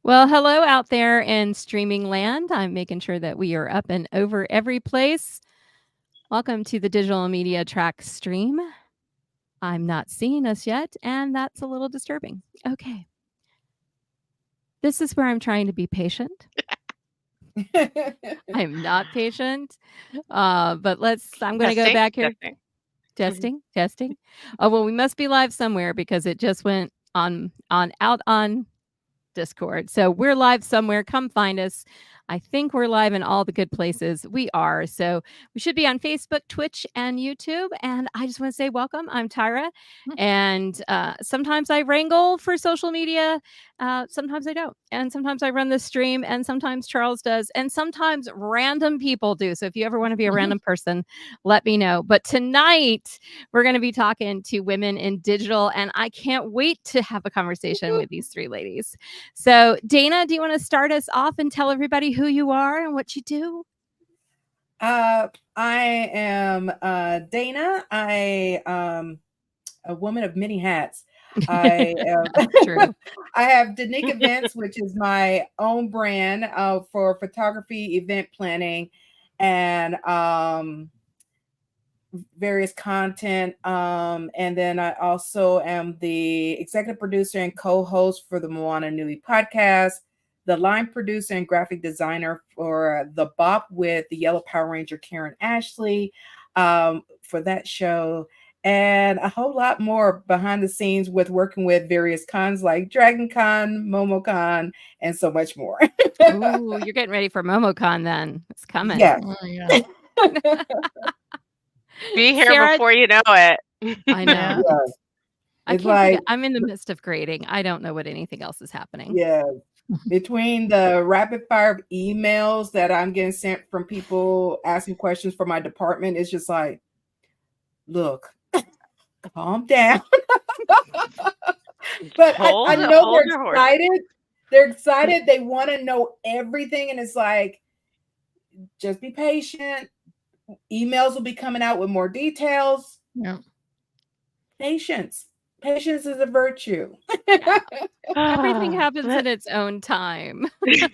Well, hello out there in streaming land. I'm making sure that we are up and over every place. Welcome to the Digital Media Track stream. I'm not seeing us yet, and that's a little disturbing. Okay. This is where I'm trying to be patient. I'm not patient. But I'm going to go back here. Testing. Oh, well, we must be live somewhere because it just went out on Discord. So we're live somewhere. Come find us. I think we're live in all the good places. We are. So we should be on Facebook, Twitch, and YouTube. And I just want to say welcome. I'm Tyra. And sometimes I wrangle for social media. Sometimes I don't. And sometimes I run the stream. And sometimes Charles does. And sometimes random people do. So if you ever want to be a random person, let me know. But tonight, we're going to be talking to women in digital. And I can't wait to have a conversation with these three ladies. So, Dana, do you want to start us off and tell everybody who you are and what you do? I am Dana. I am a woman of many hats. I True. I have Danique Events, which is my own brand for photography, event planning, and various content. And then I also am the executive producer and co-host for the Moana Nui podcast, the line producer and graphic designer for the Bop with the Yellow Power Ranger Karen Ashley for that show, and a whole lot more behind the scenes with working with various cons like DragonCon, MomoCon, and so much more. Ooh, you're getting ready for MomoCon then. It's coming. Yeah. Oh, yeah. Be here Sarah, before you know it. I know. Yeah. It's like I'm in the midst of grading. I don't know what anything else is happening. Yeah. Between the rapid fire of emails that I'm getting sent from people asking questions for my department, it's just like, look, calm down. But I know they're excited. They're excited. They want to know everything. And it's like, just be patient. Emails will be coming out with more details. Yeah. Patience. Patience is a virtue. Yeah. Everything happens in its own time. Yes.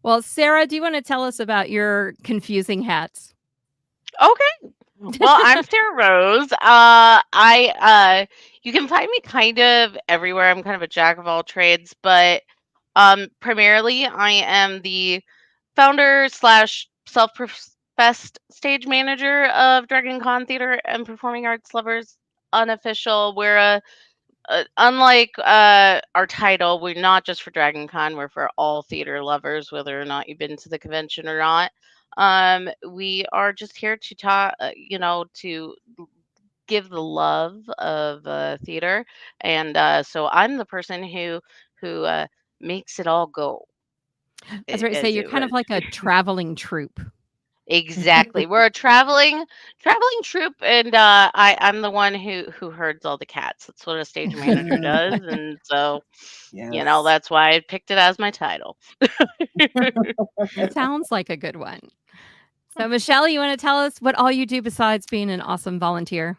Well, Sarah, do you want to tell us about your confusing hats? Okay. Well, I'm Sarah Rose. You can find me kind of everywhere. I'm kind of a jack of all trades, but primarily I am the founder / self-professed stage manager of DragonCon Theater and Performing Arts Lovers Unofficial. We're unlike our title, we're not just for DragonCon, we're for all theater lovers, whether or not you've been to the convention or not. We are just here to talk, to give the love of theater, and so I'm the person who makes it all go. That's right. So you're kind of like a traveling troupe. Exactly. We're a traveling troupe, and I'm the one who herds all the cats. That's what a stage manager does, and so that's why I picked it as my title. It sounds like a good one. So, Michelle, you want to tell us what all you do besides being an awesome volunteer?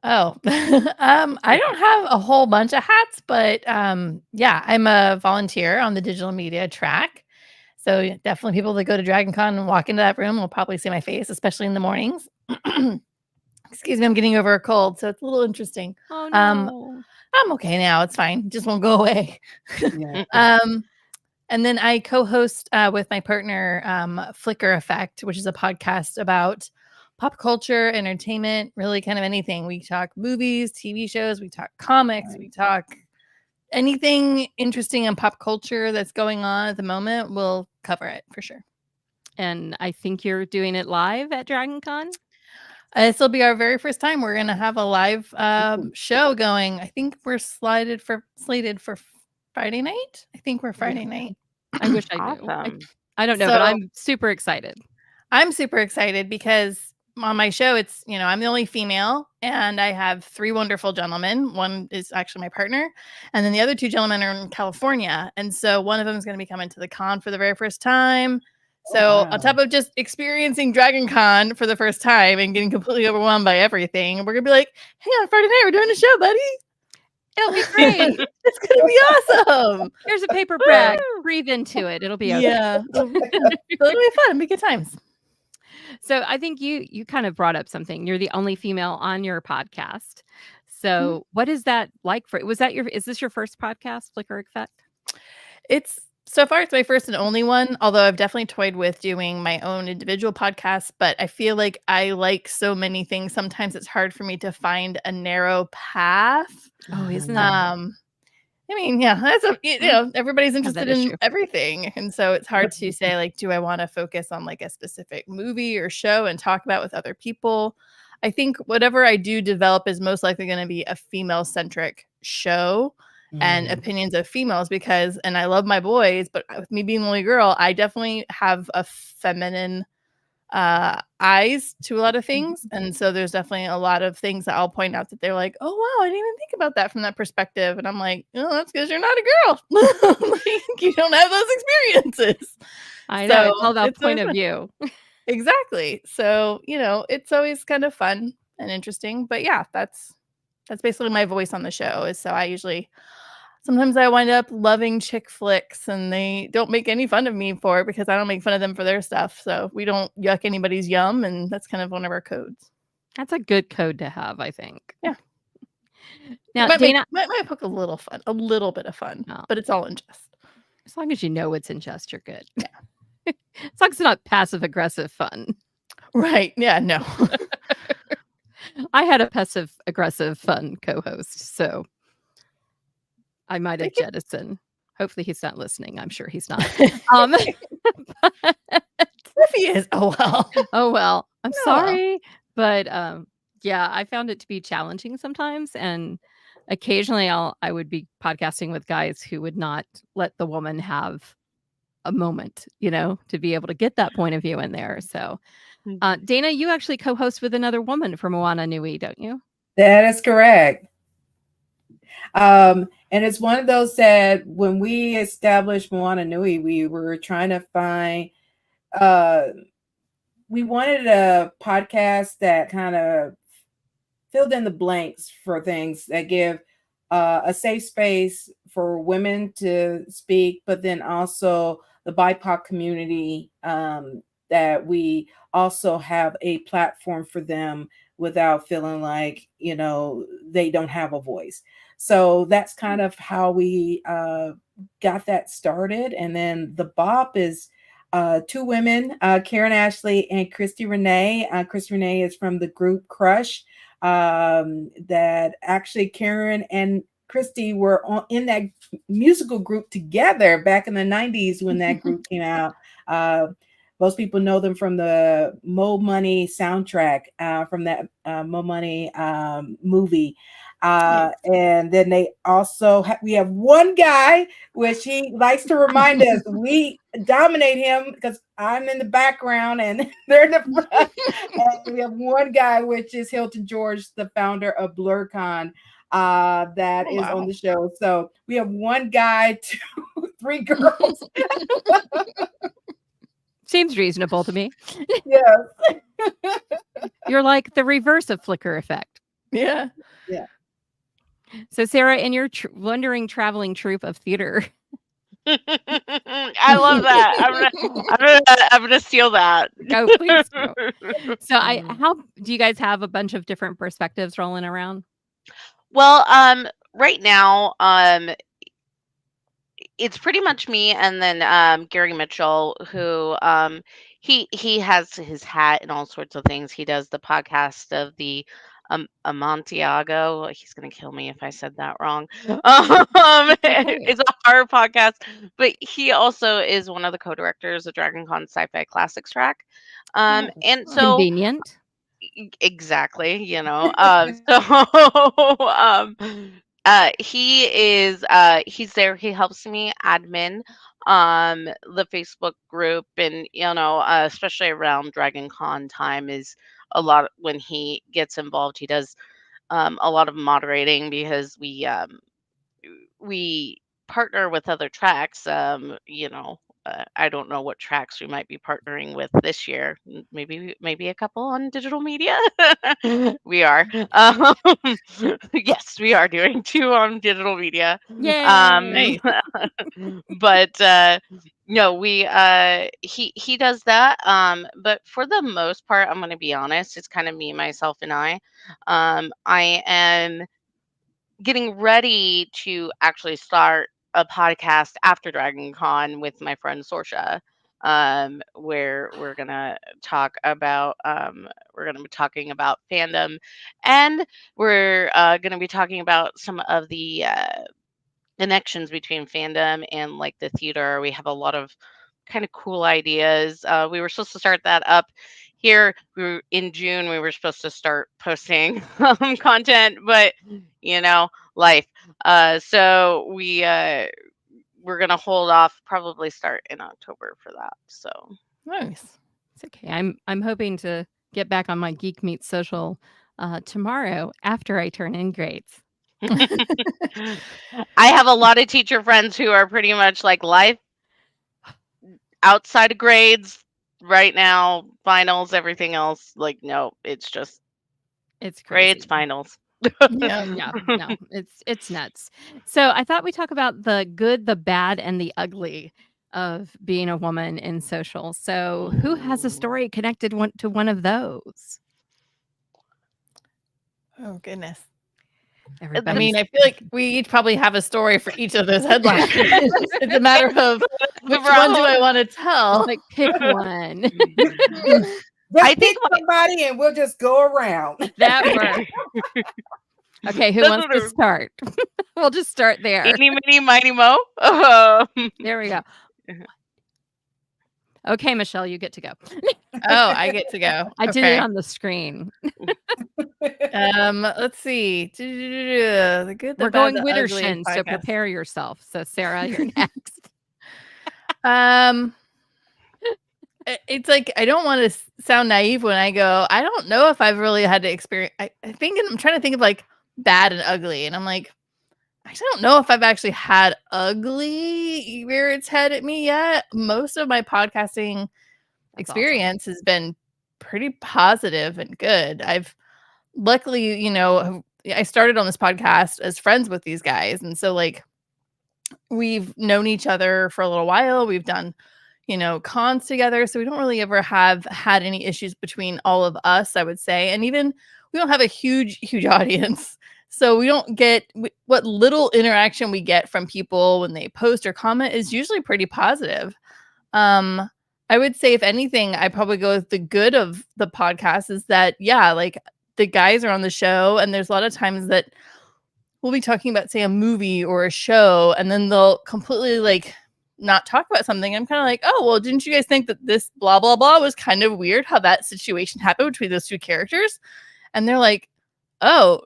Oh, I don't have a whole bunch of hats, but yeah, I'm a volunteer on the digital media track. So definitely people that go to DragonCon and walk into that room will probably see my face, especially in the mornings. Excuse me, I'm getting over a cold, so it's a little interesting. Oh, no. I'm okay now. It's fine. It just won't go away. Yeah. And then I co-host with my partner Flicker Effect, which is a podcast about pop culture, entertainment, really kind of anything. We talk movies, TV shows, we talk comics, we talk anything interesting in pop culture that's going on at the moment. We'll cover it for sure. And I think you're doing it live at DragonCon? This will be our very first time. We're going to have a live show going. I think we're slated for Friday night. I think we're Friday night. I wish I knew. I don't know, but I'm super excited. I'm super excited because on my show, it's, I'm the only female and I have 3 wonderful gentlemen. One is actually my partner. And then the other 2 gentlemen are in California. And so one of them is going to be coming to the con for the very first time. So on top of just experiencing DragonCon for the first time and getting completely overwhelmed by everything, we're going to be like, hey, on Friday night, we're doing a show, buddy. It'll be great. It's going to be Here's a paper bag. Breathe into it. It'll be okay. Yeah. It'll be fun. It'll be good times. So I think you kind of brought up something. You're the only female on your podcast. So what is that like for? Is this your first podcast, Flicker Effect? So far it's my first and only one, although I've definitely toyed with doing my own individual podcast, but I feel like I like so many things. Sometimes it's hard for me to find a narrow path. Oh, isn't that? I mean, yeah, everybody's interested in everything. And so it's hard to say, like, do I want to focus on like a specific movie or show and talk about with other people? I think whatever I do develop is most likely going to be a female-centric show and opinions of females and I love my boys, but with me being the only girl, I definitely have a feminine eyes to a lot of things. And so there's definitely a lot of things that I'll point out that they're like, oh, wow, I didn't even think about that from that perspective. And I'm like, oh, that's because you're not a girl. Like, you don't have those experiences. I know. It's all about point of view. Exactly. So, it's always kind of fun and interesting. But yeah, that's basically my voice on the show. Is so sometimes I wind up loving chick flicks and they don't make any fun of me for it because I don't make fun of them for their stuff. So we don't yuck anybody's yum. And that's kind of one of our codes. That's a good code to have, I think. Yeah. Now, Dana might poke a little bit of fun, but it's all in jest. As long as you know it's in jest, you're good. Yeah. As long as it's not passive aggressive fun. Right. Yeah. No. I had a passive aggressive fun co-host, so I might have jettisoned. Hopefully he's not listening. I'm sure he's not. If he is, oh well. I'm sorry. But yeah, I found it to be challenging sometimes. And occasionally I would be podcasting with guys who would not let the woman have a moment, to be able to get that point of view in there. So Dana, you actually co-host with another woman for Moana Nui, don't you? That is correct. And it's one of those that when we established Moana Nui, we were trying to find, we wanted a podcast that kind of filled in the blanks for things that give a safe space for women to speak, but then also the BIPOC community, that we also have a platform for them without feeling like, they don't have a voice. So that's kind of how we got that started. And then the BOP is two women, Karen Ashley and Christy Renee. Christy Renee is from the group Crush, that actually Karen and Christy were in that musical group together back in the 90s when that group came out. Most people know them from the Mo Money soundtrack, from that Mo Money movie. And then they also we have one guy, which he likes to remind us we dominate him because I'm in the background and they're in the front. And we have one guy, which is Hilton George, the founder of BlurCon, that is on the show. So we have one guy, three girls. Seems reasonable to me. Yes. You're like the reverse of Flicker Effect. Yeah. Yeah. So Sarah, in your wandering traveling troupe of theater. I love that. I'm gonna steal that. Oh, please go. So how do you guys have a bunch of different perspectives rolling around? Well, right now, it's pretty much me and then Gary Mitchell, who he has his hat and all sorts of things. He does the podcast of the Amontillado. He's gonna kill me if I said that wrong. It's a horror podcast, but he also is one of the co-directors of DragonCon Sci-Fi Classics track. And so convenient. Exactly, he is he's there. He helps me admin the Facebook group, and especially around DragonCon time is a lot when he gets involved. He does a lot of moderating because we partner with other tracks, I don't know what tracks we might be partnering with this year. Maybe a couple on digital media. We are. Yes, we are doing 2 on digital media. Yay! But no, he does that. But for the most part, I'm gonna be honest, it's kind of me, myself, and I. I am getting ready to actually start a podcast after DragonCon with my friend Sorsha, where we're gonna be talking about fandom, and we're gonna be talking about some of the connections between fandom and like the theater. We have a lot of kind of cool ideas. We were supposed to start that up here. In June. We were supposed to start posting content, but life. So we're gonna hold off. Probably start in October for that. So Nice. It's okay. I'm hoping to get back on my Geek Meets Social tomorrow after I turn in grades. I have a lot of teacher friends who are pretty much like life outside of grades right now, finals, everything else. Like, no, it's just It's crazy. grades, finals. Yeah, no, it's nuts. So I thought we'd talk about the good, the bad, and the ugly of being a woman in social. So who has a story connected to one of those? Oh, goodness. Everybody. I mean, I feel like we each probably have a story for each of those headlines. It's a matter of which one do I want to tell? Like, pick one. I think somebody and we'll just go around. That works. Okay, who wants to start? We'll just start there. Eeny, meeny, miny, mo. There we go. Okay, Michelle, you get to go. Oh, I get to go. I did it on the screen. Let's see. The good, the We're bad, going the Wittershins, ugly so podcast. prepare yourself. So, Sarah, you're next. It's like I don't want to sound naive when I go, I don't know if I've really had to experience. I think I'm trying to think of like bad and ugly, and I'm like, I don't know if I've actually had ugly rear its head at me yet. Most of my podcasting experience has been pretty positive and good. I've luckily, I started on this podcast as friends with these guys, and so like we've known each other for a little while. We've done cons together, so we don't really ever have had any issues between all of us, I would say. And even we don't have a huge audience, so we don't get what little interaction we get from people when they post or comment is usually pretty positive. I would say if anything, I probably go with the good of the podcast is that like the guys are on the show, and there's a lot of times that we'll be talking about, say, a movie or a show, and then they'll completely like not talk about something. I'm kind of like, oh, well, didn't you guys think that this blah, blah, blah was kind of weird how that situation happened between those two characters? And they're like, oh,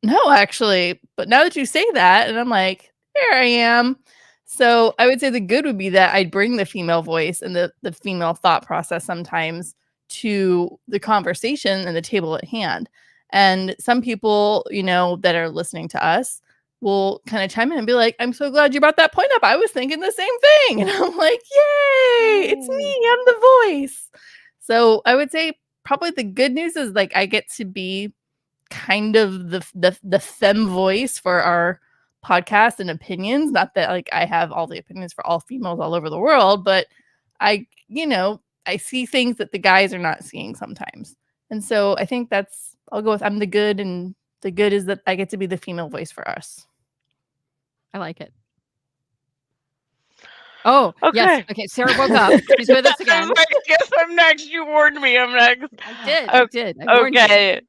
no, actually. But now that you say that, and I'm like, here I am. So I would say the good would be that I'd bring the female voice and the female thought process sometimes to the conversation and the table at hand. And some people, that are listening to us will kind of chime in and be like, I'm so glad you brought that point up. I was thinking the same thing. And I'm like, yay, it's me. I'm the voice. So I would say probably the good news is like I get to be kind of the femme voice for our podcast and opinions. Not that like I have all the opinions for all females all over the world, but I see things that the guys are not seeing sometimes. And so I think I'll go with I'm the good, and the good is that I get to be the female voice for us. I like it. Oh, okay. Yes. Okay, Sarah woke up. She's with us again. I guess I'm next. You warned me. I'm next. I did. I warned you.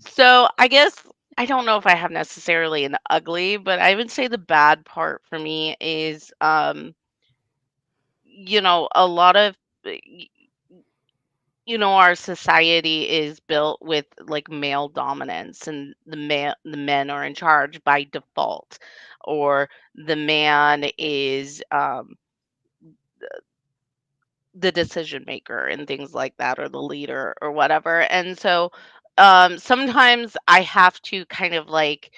So I guess I don't know if I have necessarily an ugly, but I would say the bad part for me is, a lot of our society is built with like male dominance, and the men are in charge by default, or the man is the decision maker and things like that, or the leader or whatever. And so sometimes I have to kind of like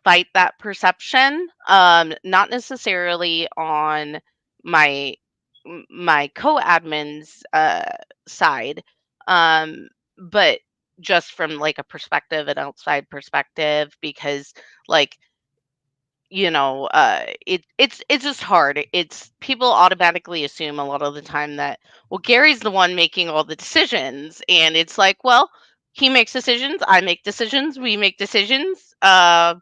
fight that perception, not necessarily on my my co-admin's side, but just from like a perspective, an outside perspective, because like it's just hard. It's people automatically assume a lot of the time that, well, Gary's the one making all the decisions, and it's like, well, he makes decisions, I make decisions, we make decisions, or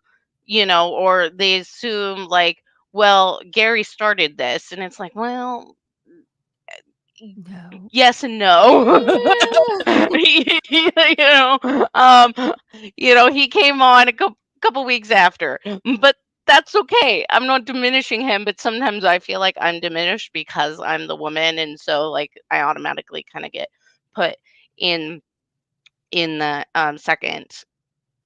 they assume like, well, Gary started this, and it's like, well, No. yes and no. you know, um, he came on a couple weeks after, but that's okay. I'm not diminishing him, but sometimes I feel like I'm diminished because I'm the woman, and so like I automatically kind of get put in the second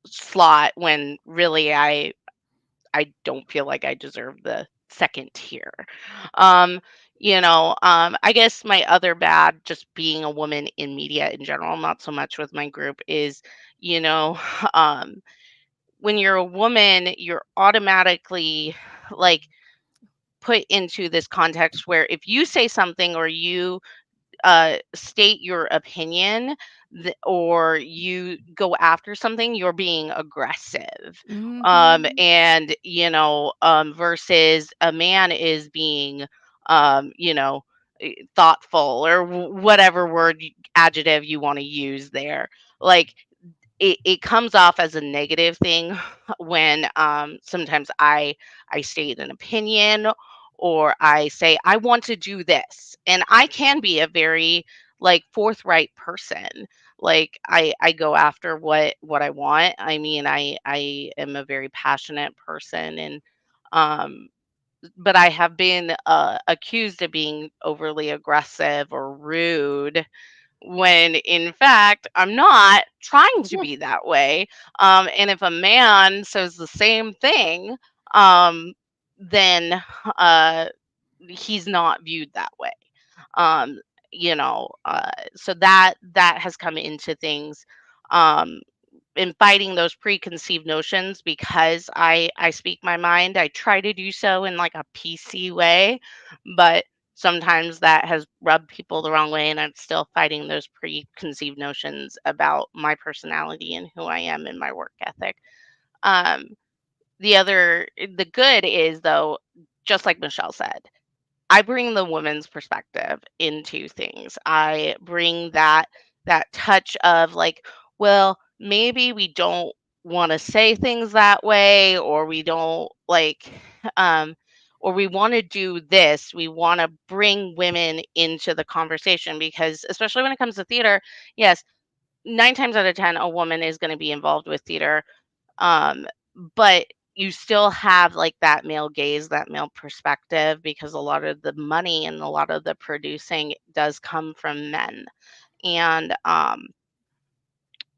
slot when really I don't feel like I deserve the second tier. Um, I guess my other bad, just being a woman in media in general, not so much with my group, is, you know, um, when you're a woman, you're automatically like put into this context where if you say something or you state your opinion, or you go after something, you're being aggressive. And versus a man is being um, you know thoughtful, or whatever adjective you want to use there. Like it comes off as a negative thing when sometimes I state an opinion, or I say I want to do this, and I can be a very like forthright person. Like I go after what I want. I mean, I am a very passionate person, and um but I have been accused of being overly aggressive or rude, when in fact I'm not trying to be that way. And if a man says the same thing, um, then he's not viewed that way. Um, so that has come into things. Um, in fighting those preconceived notions, because I speak my mind. I try to do so in like a PC way, but sometimes that has rubbed people the wrong way, and I'm still fighting those preconceived notions about my personality and who I am and my work ethic. Um, the good is, though, just like Michelle said, I bring the woman's perspective into things. I bring that touch of like, well, maybe we don't want to say things that way, or we don't like um or we want to do this. We want to bring women into the conversation, because especially when it comes to theater, yes, 9 times out of 10 a woman is going to be involved with theater, um, but you still have like that male gaze, that male perspective, because a lot of the money and a lot of the producing does come from men. And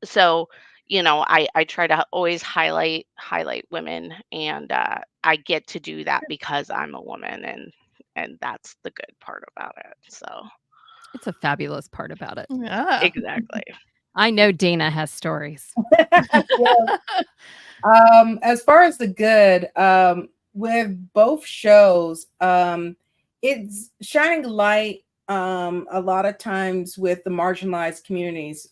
so I try to always highlight women, and I get to do that because I'm a woman, and that's the good part about it. So It's a fabulous part about it. Yeah. exactly. I know Dana has stories. Yes. As far as the good, with both shows, it's shining light a lot of times with the marginalized communities.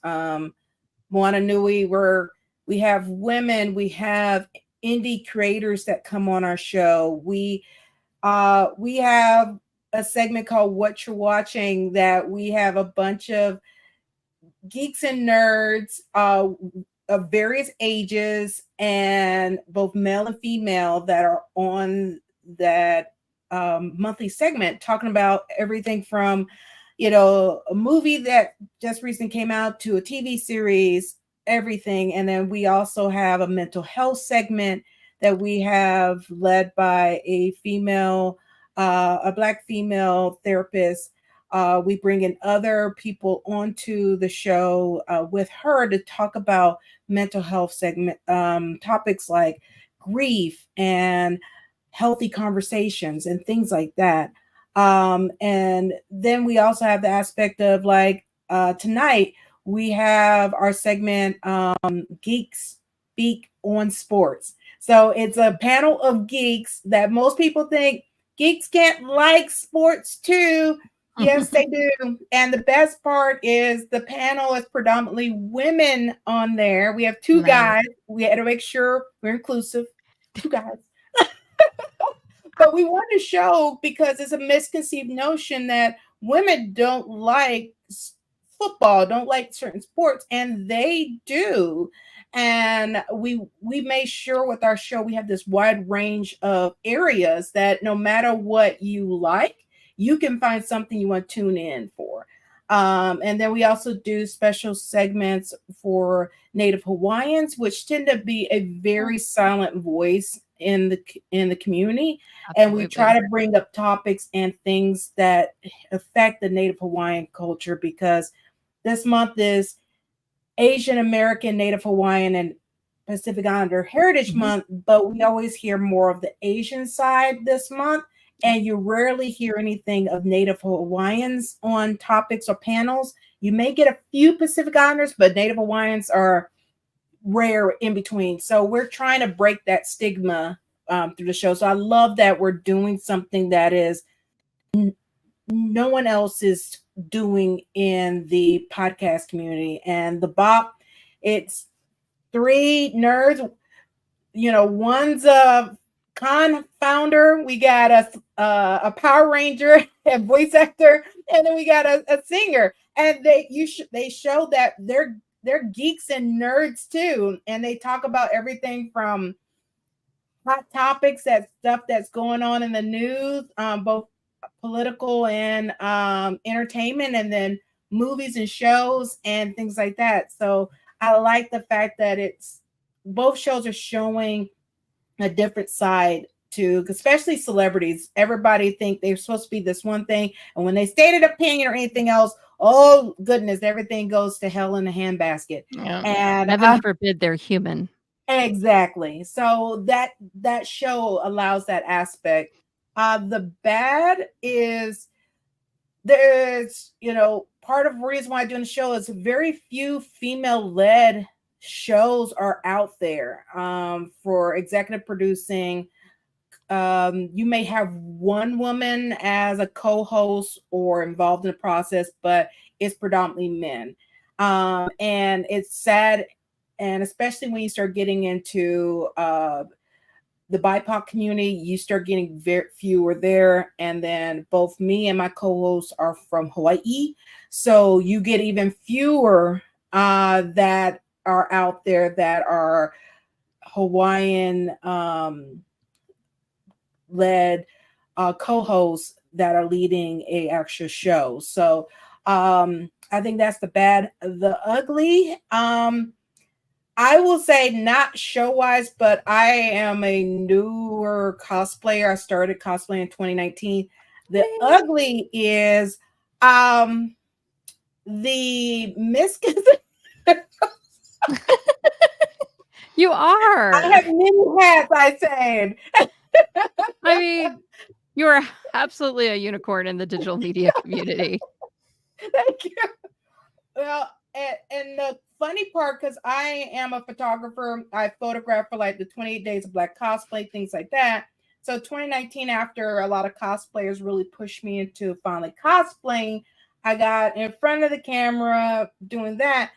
Moana Nui, where we have women, we have indie creators that come on our show. We have a segment called What You're Watching, that we have a bunch of geeks and nerds of various ages, and both male and female, that are on that monthly segment, talking about everything from, a movie that just recently came out to a TV series, everything. And then we also have a mental health segment that we have led by a Black female therapist. We bring in other people onto the show with her to talk about mental health segment topics like grief and healthy conversations and things like that. And then we also have the aspect of like tonight we have our segment Geeks Speak on Sports. So it's a panel of geeks that most people think geeks can't like sports too, Yes, they do. And the best part is the panel is predominantly women on there. We have two guys. We had to make sure we're inclusive. Two guys. But we want to show, because it's a misconceived notion that women don't like football, don't like certain sports, and they do. And we made sure with our show we have this wide range of areas that no matter what you like, you can find something you want to tune in for. And then we also do special segments for Native Hawaiians, which tend to be a very silent voice in the community. Absolutely. And we try to bring up topics and things that affect the Native Hawaiian culture, because this month is Asian American, Native Hawaiian, and Pacific Islander Heritage Month, but we always hear more of the Asian side this month, and you rarely hear anything of Native Hawaiians on topics or panels. You may get a few Pacific Islanders, but Native Hawaiians are rare in between. So we're trying to break that stigma through the show. So I love that we're doing something that is no one else is doing in the podcast community. And the BOP, it's 3 nerds. You know, one's a con founder. We got a Power Ranger and voice actor, and then we got a singer. And they show that they're geeks and nerds too, and they talk about everything from hot topics, that stuff that's going on in the news, both political and entertainment, and then movies and shows and things like that. So I like the fact that both shows are showing a different side to, especially celebrities. Everybody think they're supposed to be this one thing, and when they state an opinion or anything else, oh goodness, everything goes to hell in a handbasket. Yeah. And heaven forbid they're human. Exactly. So that show allows that aspect. The bad is there's, part of the reason why I'm doing the show is very few female-led shows are out there for executive producing. You may have one woman as a co-host or involved in the process, but it's predominantly men. And it's sad, and especially when you start getting into the BIPOC community, you start getting very fewer there. And then both me and my co-hosts are from Hawaii, so you get even fewer that are out there that are Hawaiian led co-hosts that are leading a actual show. So I think that's the bad. The ugly, I will say not show-wise, but I am a newer cosplayer. I started cosplaying in 2019. The ugly is the misconception. You are. I have many hats, I said. I mean, you are absolutely a unicorn in the digital media community. Thank you. Well, and the funny part, because I am a photographer, I photograph for like the 28 Days of Black Cosplay, things like that. So 2019, after a lot of cosplayers really pushed me into finally cosplaying, I got in front of the camera doing that.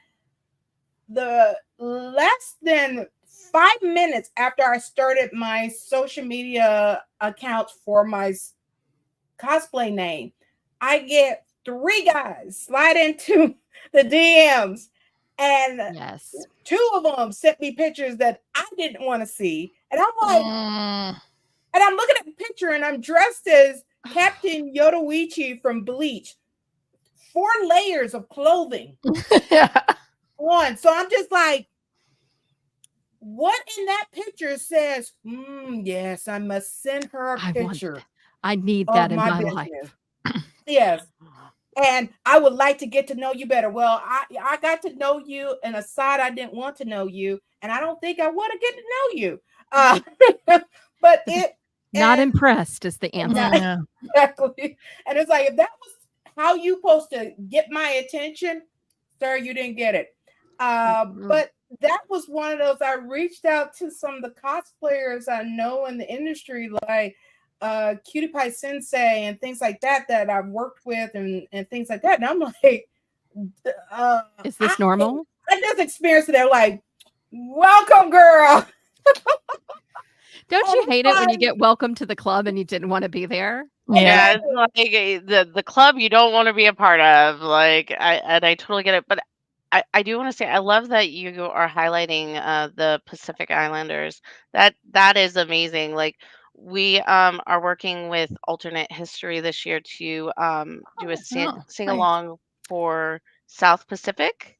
The less than 5 minutes after I started my social media accounts for my cosplay name, I get 3 guys slide into the DMs, and yes, 2 of them sent me pictures that I didn't want to see, and I'm like, and I'm looking at the picture, and I'm dressed as Captain Yodoichi from Bleach, 4 layers of clothing on. So I'm just like, what in that picture says, yes, I must send her a picture. I need that in my life. Yes. And I would like to get to know you better. Well, I got to know you in a side I didn't want to know you, and I don't think I want to get to know you. But not impressed is the answer. Yeah. Exactly. And it's like, if that was how you supposed to get my attention, sir, you didn't get it. But that was one of those. I reached out to some of the cosplayers I know in the industry, like, Cutie Pie Sensei and things like that I've worked with and things like that. And I'm like, is this normal? I just experienced it. They're like, welcome, girl. Don't you hate it when you get welcome to the club and you didn't want to be there? Yeah, it's like the club you don't want to be a part of. Like, I totally get it, but I do want to say I love that you are highlighting the Pacific Islanders. That is amazing. Like, we are working with Alternate History this year to do a sing nice. along for South Pacific,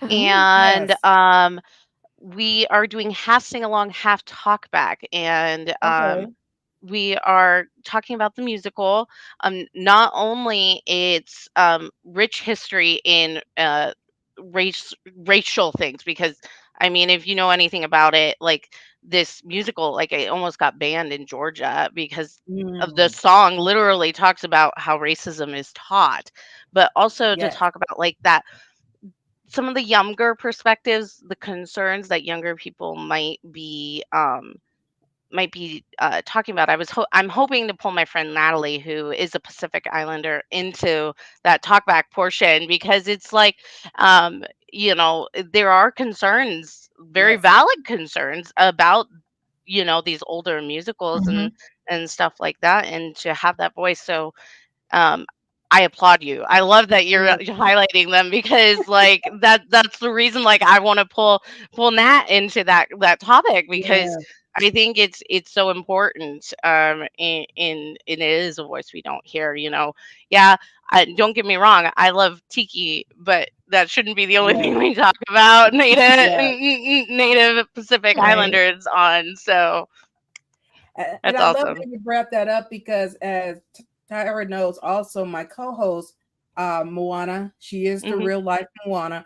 and Yes. we are doing half sing along, half talk back, and Okay. we are talking about the musical. Not only its rich history in racial things, because I mean, if you know anything about it, like this musical, like it almost got banned in Georgia because of the song literally talks about how racism is taught, but also to Yes. talk about like that some of the younger perspectives, the concerns that younger people might be talking about. I'm hoping to pull my friend Natalie, who is a Pacific Islander, into that talkback portion because it's like, there are concerns, very Yes. valid concerns about these older musicals and stuff like that, and to have that voice. So um, I applaud you. I love that you're highlighting them because like that's the reason like I want to pull Nat into that topic because Yeah. I think it's so important. And it is a voice we don't hear. Yeah. Don't get me wrong. I love Tiki, but that shouldn't be the only Yeah. thing we talk about. Yeah. Native Pacific Right. Islanders on. So And that's I love awesome. that you brought that up because as Tyra knows, also my co-host, Moana, she is the real life Moana.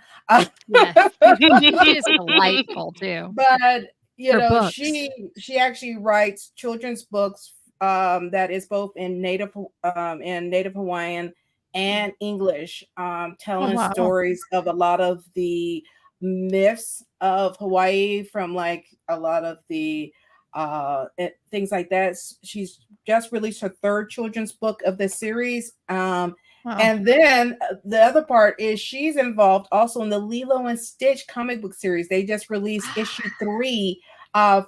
Yes. She is delightful too. But Her books. she actually writes children's books that is both in native Hawaiian and English, telling stories of a lot of the myths of Hawaii from like a lot of the things like that. She's just released her third children's book of the series. And then the other part is she's involved also in the Lilo and Stitch comic book series. They just released issue 3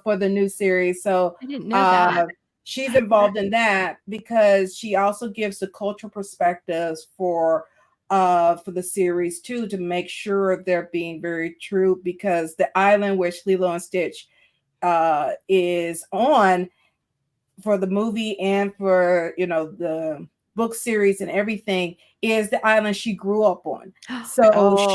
for the new series. So I didn't know that. She's involved in that because she also gives the cultural perspectives for the series too, to make sure they're being very true, because the island which Lilo and Stitch is on for the movie and for the book series and everything is the island she grew up on. So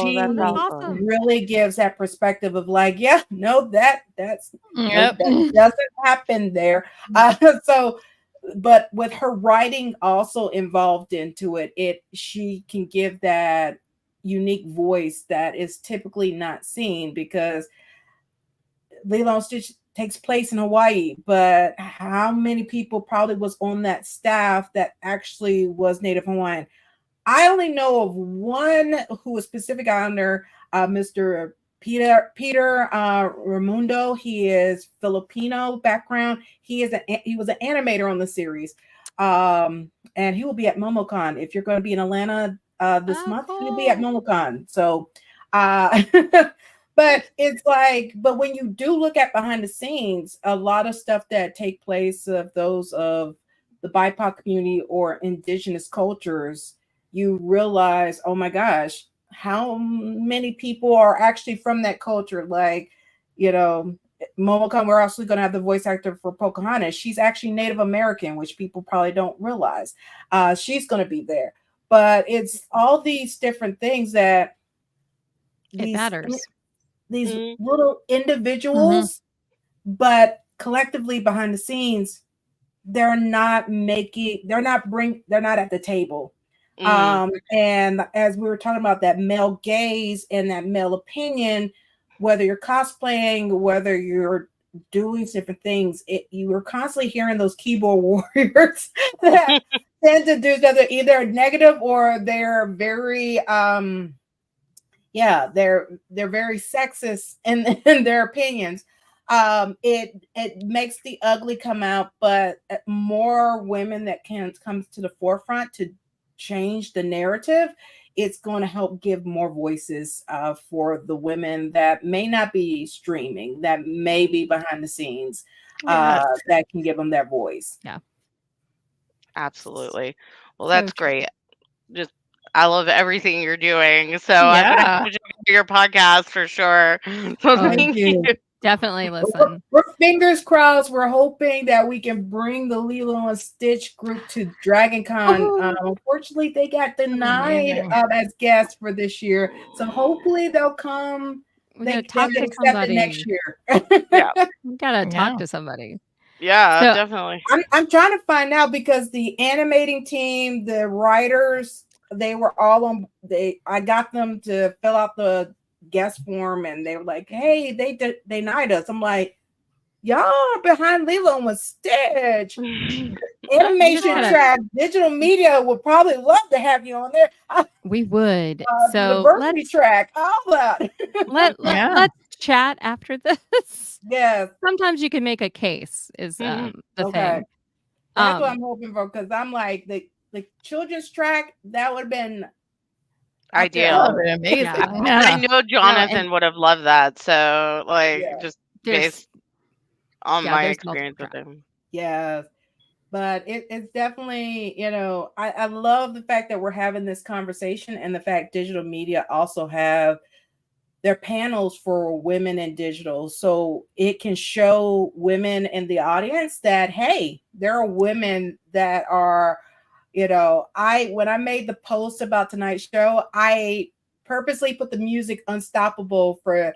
she awesome. really gives that perspective of like, that doesn't happen there. But with her writing also involved into it, she can give that unique voice that is typically not seen, because Lilo and Stitch takes place in Hawaii, but how many people probably was on that staff that actually was Native Hawaiian? I only know of one who was Pacific Islander, Mr. Peter Ramundo. He is Filipino background. He was an animator on the series, and he will be at MomoCon. If you're going to be in Atlanta this month, he'll be at MomoCon. So, but it's like, but when you do look at behind the scenes, a lot of stuff that take place of those of the BIPOC community or indigenous cultures, you realize, oh my gosh, how many people are actually from that culture? Like, MomoCon, we're also going to have the voice actor for Pocahontas. She's actually Native American, which people probably don't realize. She's going to be there. But it's all these different things that matters. These little individuals, but collectively behind the scenes, they're not at the table. And as we were talking about that male gaze and that male opinion, whether you're cosplaying, whether you're doing different things, you were constantly hearing those keyboard warriors that tend to do that, either negative or they're very they're very sexist in their opinions. it makes the ugly come out, but more women that comes to the forefront to change the narrative, it's going to help give more voices for the women that may not be streaming, that may be behind the scenes, that can give them their voice. Yeah, absolutely. Well, that's great. Just I love everything you're doing. So I'm gonna have to check out your podcast for sure. So Thank you. Definitely listen. We're fingers crossed. We're hoping that we can bring the Lilo and Stitch group to DragonCon. Unfortunately, they got denied as guests for this year. So hopefully they'll come. They'll get accepted next year. Yeah, we gotta talk to somebody. Yeah, so, definitely. I'm trying to find out because the animating team, the writers, they were all on. I got them to fill out the guest form, and they were like, "Hey, they denied us." I'm like, "Y'all are behind Lilo and Stitch." Animation track, digital media would probably love to have you on there. We would. So diversity track, all that. Let's chat after this. Yes. Sometimes you can make a case. Is the thing. That's what I'm hoping for, because I'm like the children's track, that would have been ideal. Amazing. Yeah. I know Jonathan would have loved that. So just based on my experience with him. Yes. But it's definitely, I love the fact that we're having this conversation, and the fact digital media also have their panels for women in digital. So it can show women in the audience that, hey, there are women that are, when I made the post about tonight's show, I purposely put the music Unstoppable for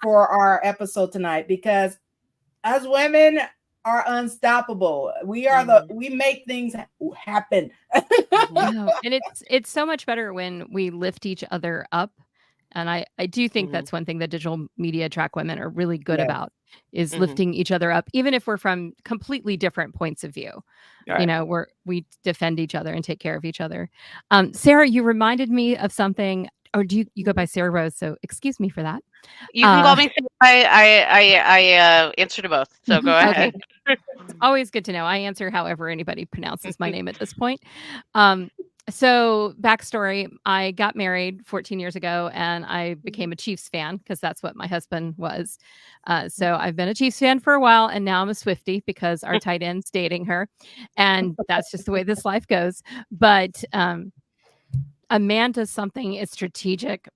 our episode tonight, because as women are unstoppable. We are we make things happen. And it's so much better when we lift each other up. And I do think that's one thing that digital media track women are really good about, is lifting each other up, even if we're from completely different points of view. Right. We defend each other and take care of each other. Sarah, you reminded me of something. Or do you go by Sarah Rose? So excuse me for that. You can call me Sarah. I answer to both. So go ahead. It's always good to know. I answer however anybody pronounces my name at this point. So backstory, I got married 14 years ago, and I became a Chiefs fan because that's what my husband was. So I've been a Chiefs fan for a while, and now I'm a Swiftie because our tight end's dating her. And that's just the way this life goes. But a man does something, it's strategic.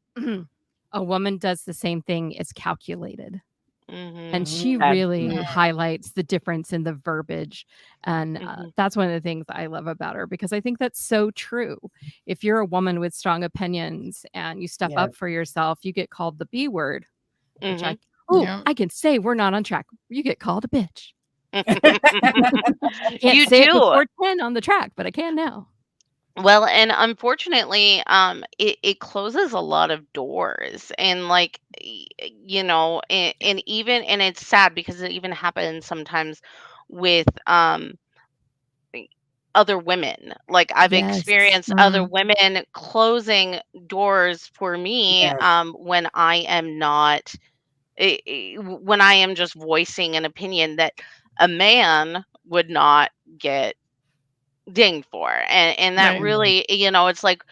A woman does the same thing, it's calculated. And she really highlights the difference in the verbiage. And that's one of the things I love about her, because I think that's so true. If you're a woman with strong opinions and you step up for yourself, you get called the B word, which I can say we're not on track. You get called a bitch. Can't say it before 10 on the track, but I can now. Well, and unfortunately, it closes a lot of doors, and and it's sad because it even happens sometimes with other women. Like I've experienced other women closing doors for me when I am not, when I am just voicing an opinion that a man would not get dinged for, and that really, it's like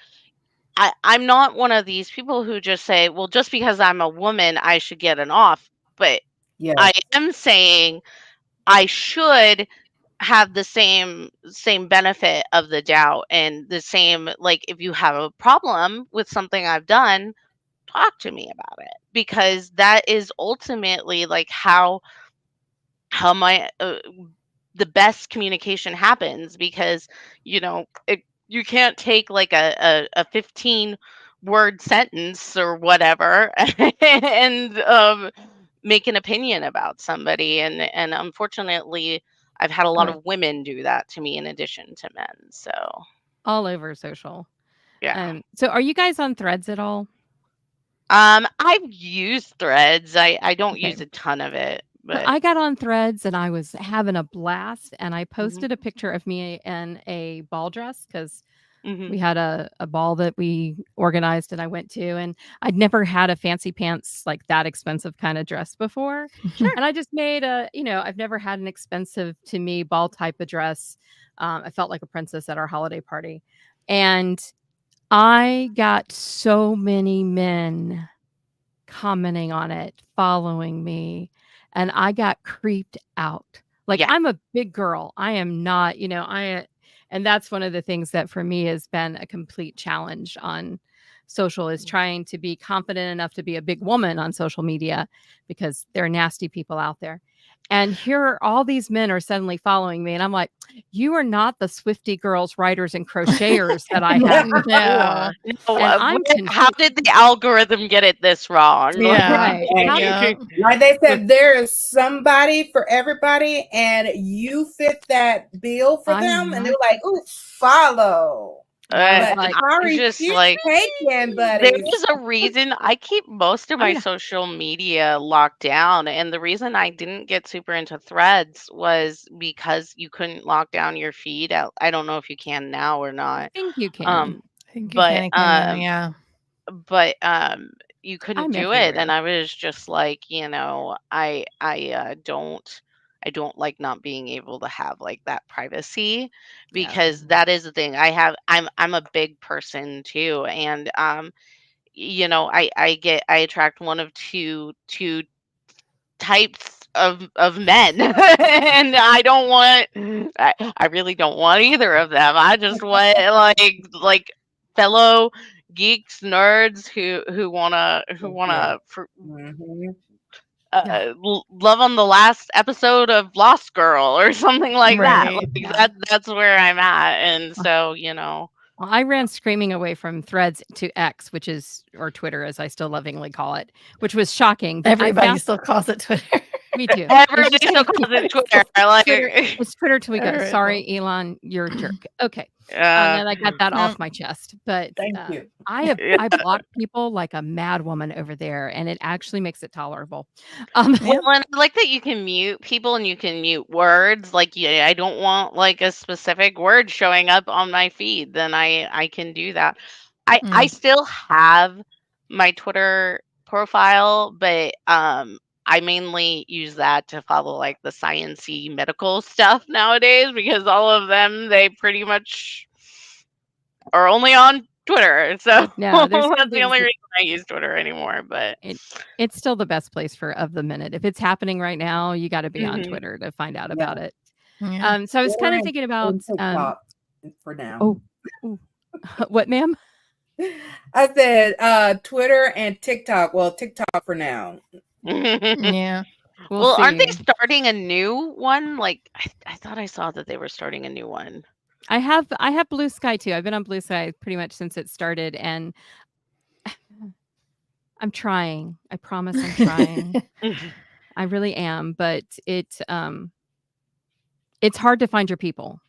I'm not one of these people who just say, well, just because I'm a woman I should get an off, but I am saying I should have the same benefit of the doubt, and the same, like, if you have a problem with something I've done, talk to me about it, because that is ultimately like how my the best communication happens, because you can't take like a 15 word sentence or whatever and make an opinion about somebody, and unfortunately I've had a lot of women do that to me in addition to men. So all over social. So are you guys on Threads at all? I've used Threads. I don't use a ton of it. But I got on Threads and I was having a blast, and I posted a picture of me in a ball dress because We had a ball that we organized and I went to, and I'd never had a fancy pants, like that expensive kind of dress before. Sure. And I just made I've never had an expensive to me ball type of dress. I felt like a princess at our holiday party. And I got so many men commenting on it, following me, and I got creeped out. Like, Yeah. I'm a big girl. I am not, and that's one of the things that for me has been a complete challenge on social, is trying to be confident enough to be a big woman on social media, because there are nasty people out there. And here all these men are suddenly following me, and I'm like, you are not the Swifty girls, writers, and crocheters that I had before. No, And how did the algorithm get it this wrong? Yeah. Right. Like they said, there is somebody for everybody, and you fit that bill for them, and they're like, "Ooh, follow." I was But like, sorry, just she's like, taken, buddy. there's a reason I keep most of my social media locked down, and the reason I didn't get super into Threads was because you couldn't lock down your feed. I don't know if you can now or not. I think you can. I think you can now, yeah. But you couldn't I'm do it, everywhere. and I was just like, I don't like not being able to have like that privacy, because that is the thing. I'm a big person too, and I attract one of two types of men, and I really don't want either of them. I just want like fellow geeks, nerds who wanna love on the last episode of Lost Girl or something like that. Like, that's where I'm at, and so Well, I ran screaming away from Threads to X, or Twitter, as I still lovingly call it, which was shocking. Everybody still calls it Twitter. Me too. Everybody still calls it Twitter. It's Twitter till we go. Right, Sorry, Elon, you're a jerk. Okay. Yeah. Then I got that off my chest. But Thank you. I block people like a mad woman over there, and it actually makes it tolerable. Well, and I like that you can mute people and you can mute words. Like, I don't want like a specific word showing up on my feed, then I can do that. I still have my Twitter profile, but I mainly use that to follow like the science-y medical stuff nowadays, because all of them, they pretty much are only on Twitter. So No, that's the only reason I use Twitter anymore. But it's still the best place of the minute. If it's happening right now, you got to be on Twitter to find out about it. Yeah. So I was kind of thinking about for now. Oh, what, ma'am? I said Twitter and TikTok. Well, TikTok for now. Yeah. Well, aren't they starting a new one? Like, I thought I saw that they were starting a new one. I have Blue Sky too. I've been on Blue Sky pretty much since it started, and I'm trying. I promise I'm trying. I really am, but it's hard to find your people.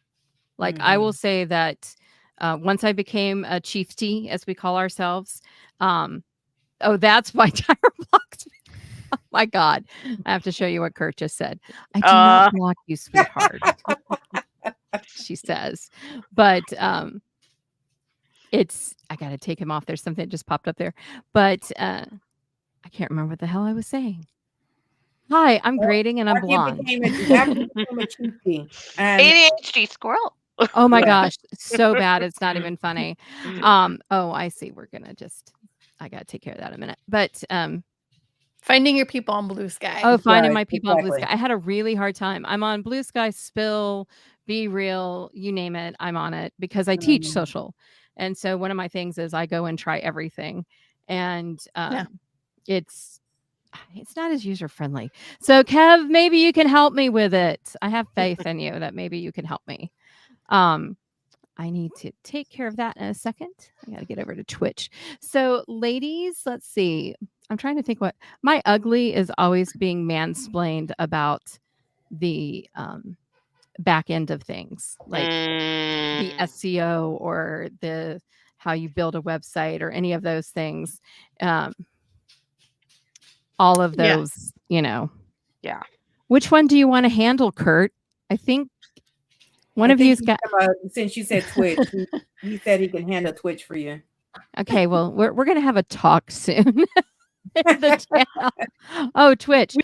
Like, I will say that once I became a chiefty, as we call ourselves, that's why Tyra blocked me. Oh my God. I have to show you what Kurt just said. I do not block you, sweetheart. She says. But I got to take him off. There's something that just popped up there. But I can't remember what the hell I was saying. Hi, I'm grading and I'm blonde. ADHD squirrel. Oh my gosh. So bad. It's not even funny. I see. I got to take care of that in a minute. But finding your people on Blue Sky. Oh, finding my people on Blue Sky. I had a really hard time. I'm on Blue Sky, Spill, Be Real, you name it. I'm on it because I teach social. And so one of my things is I go and try everything. And it's not as user friendly. So Kev, maybe you can help me with it. I have faith in you that maybe you can help me. I need to take care of that in a second. I got to get over to Twitch. So ladies, let's see. I'm trying to think what my ugly is always being mansplained about the back end of things, like the SEO or the how you build a website or any of those things. All of those, Yeah. Which one do you want to handle, Kurt? I think One of you's got. Since you said Twitch, he said he can handle Twitch for you. Okay, well, we're gonna have a talk soon. Oh, Twitch.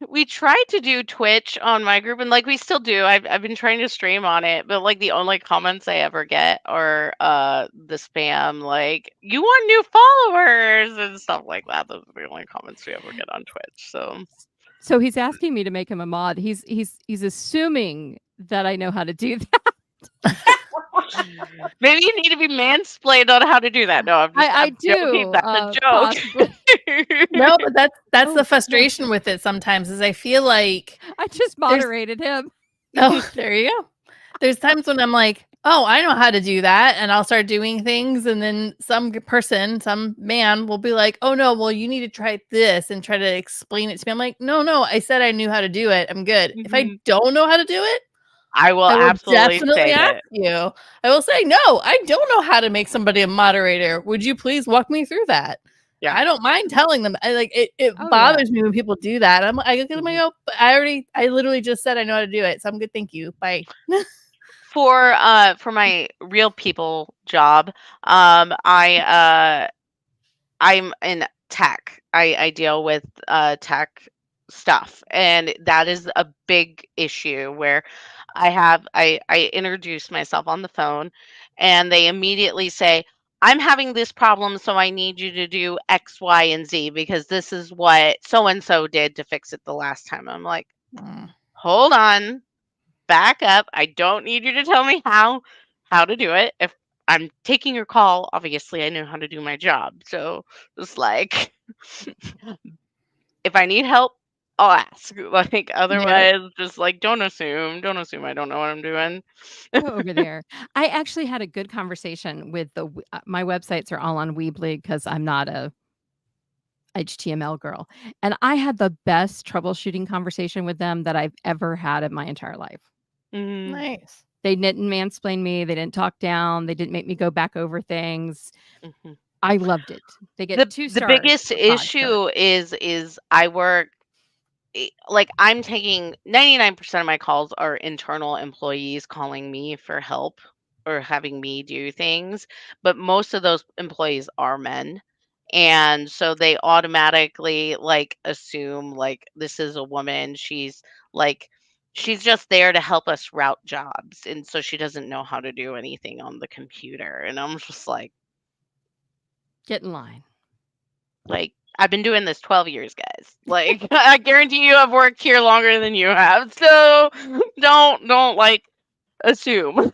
We tried to do Twitch on my group, and like we still do. I've been trying to stream on it, but like the only comments I ever get are the spam, like you want new followers and stuff like that. Those are the only comments we ever get on Twitch. So he's asking me to make him a mod. He's assuming that I know how to do that. Maybe you need to be mansplained on how to do that. No, I do. Joking. That's a joke. No, but that's the frustration with it sometimes is I feel like I just moderated him. Oh, there you go. There's times when I'm like, oh, I know how to do that. And I'll start doing things. And then some man will be like, oh, no, well, you need to try this and try to explain it to me. I'm like, no, I said I knew how to do it. I'm good. If I don't know how to do it, I will absolutely definitely ask you. I will say, no, I don't know how to make somebody a moderator. Would you please walk me through that? Yeah, I don't mind telling them. I like it. It bothers me when people do that. I look at them and go, I literally just said I know how to do it. So I'm good. Thank you. Bye. For my real people job, I'm in tech. I deal with tech stuff, and that is a big issue where I introduce myself on the phone, and they immediately say, I'm having this problem, so I need you to do X, Y, and Z because this is what so-and-so did to fix it the last time. I'm like, hold on, back up. I don't need you to tell me how to do it. If I'm taking your call, obviously I know how to do my job. So just like, if I need help, I'll ask. Like, otherwise, just like, don't assume I don't know what I'm doing. Go over there. I actually had a good conversation with my websites are all on Weebly because I'm not a HTML girl. And I had the best troubleshooting conversation with them that I've ever had in my entire life. Nice. They didn't mansplain me. They didn't talk down. They didn't make me go back over things. I loved it. They get 2 stars. The biggest issue is I work, like I'm taking 99% of my calls are internal employees calling me for help or having me do things, but most of those employees are men. And so they automatically like assume like this is a woman. She's just there to help us route jobs. And so she doesn't know how to do anything on the computer. And I'm just like, get in line. Like, I've been doing this 12 years, guys. Like, I guarantee you I've worked here longer than you have. So don't like assume.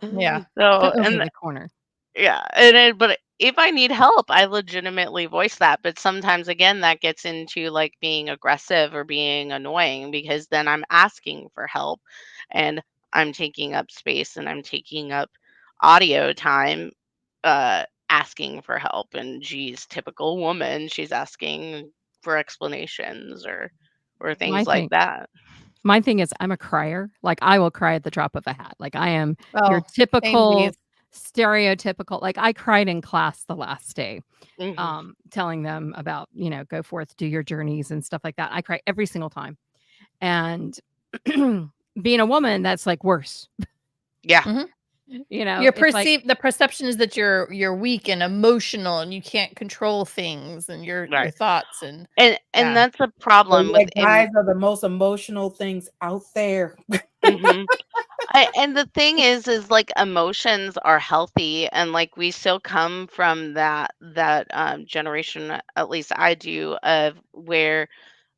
Yeah. So in the corner. Yeah. But if I need help, I legitimately voice that. But sometimes again, that gets into like being aggressive or being annoying because then I'm asking for help and I'm taking up space and I'm taking up audio time, asking for help. And geez, typical woman, she's asking for explanations or things like that. My thing is I'm a crier. Like I will cry at the drop of a hat. Like I am your typical stereotypical, like I cried in class the last day, telling them about, go forth, do your journeys and stuff like that. I cry every single time. And being a woman, that's like worse. Yeah. You're perceived, the perception is that you're weak and emotional and you can't control things and your thoughts and that's a problem with guys are the most emotional things out there. And the thing is like emotions are healthy and like we still come from that generation, at least I do, of where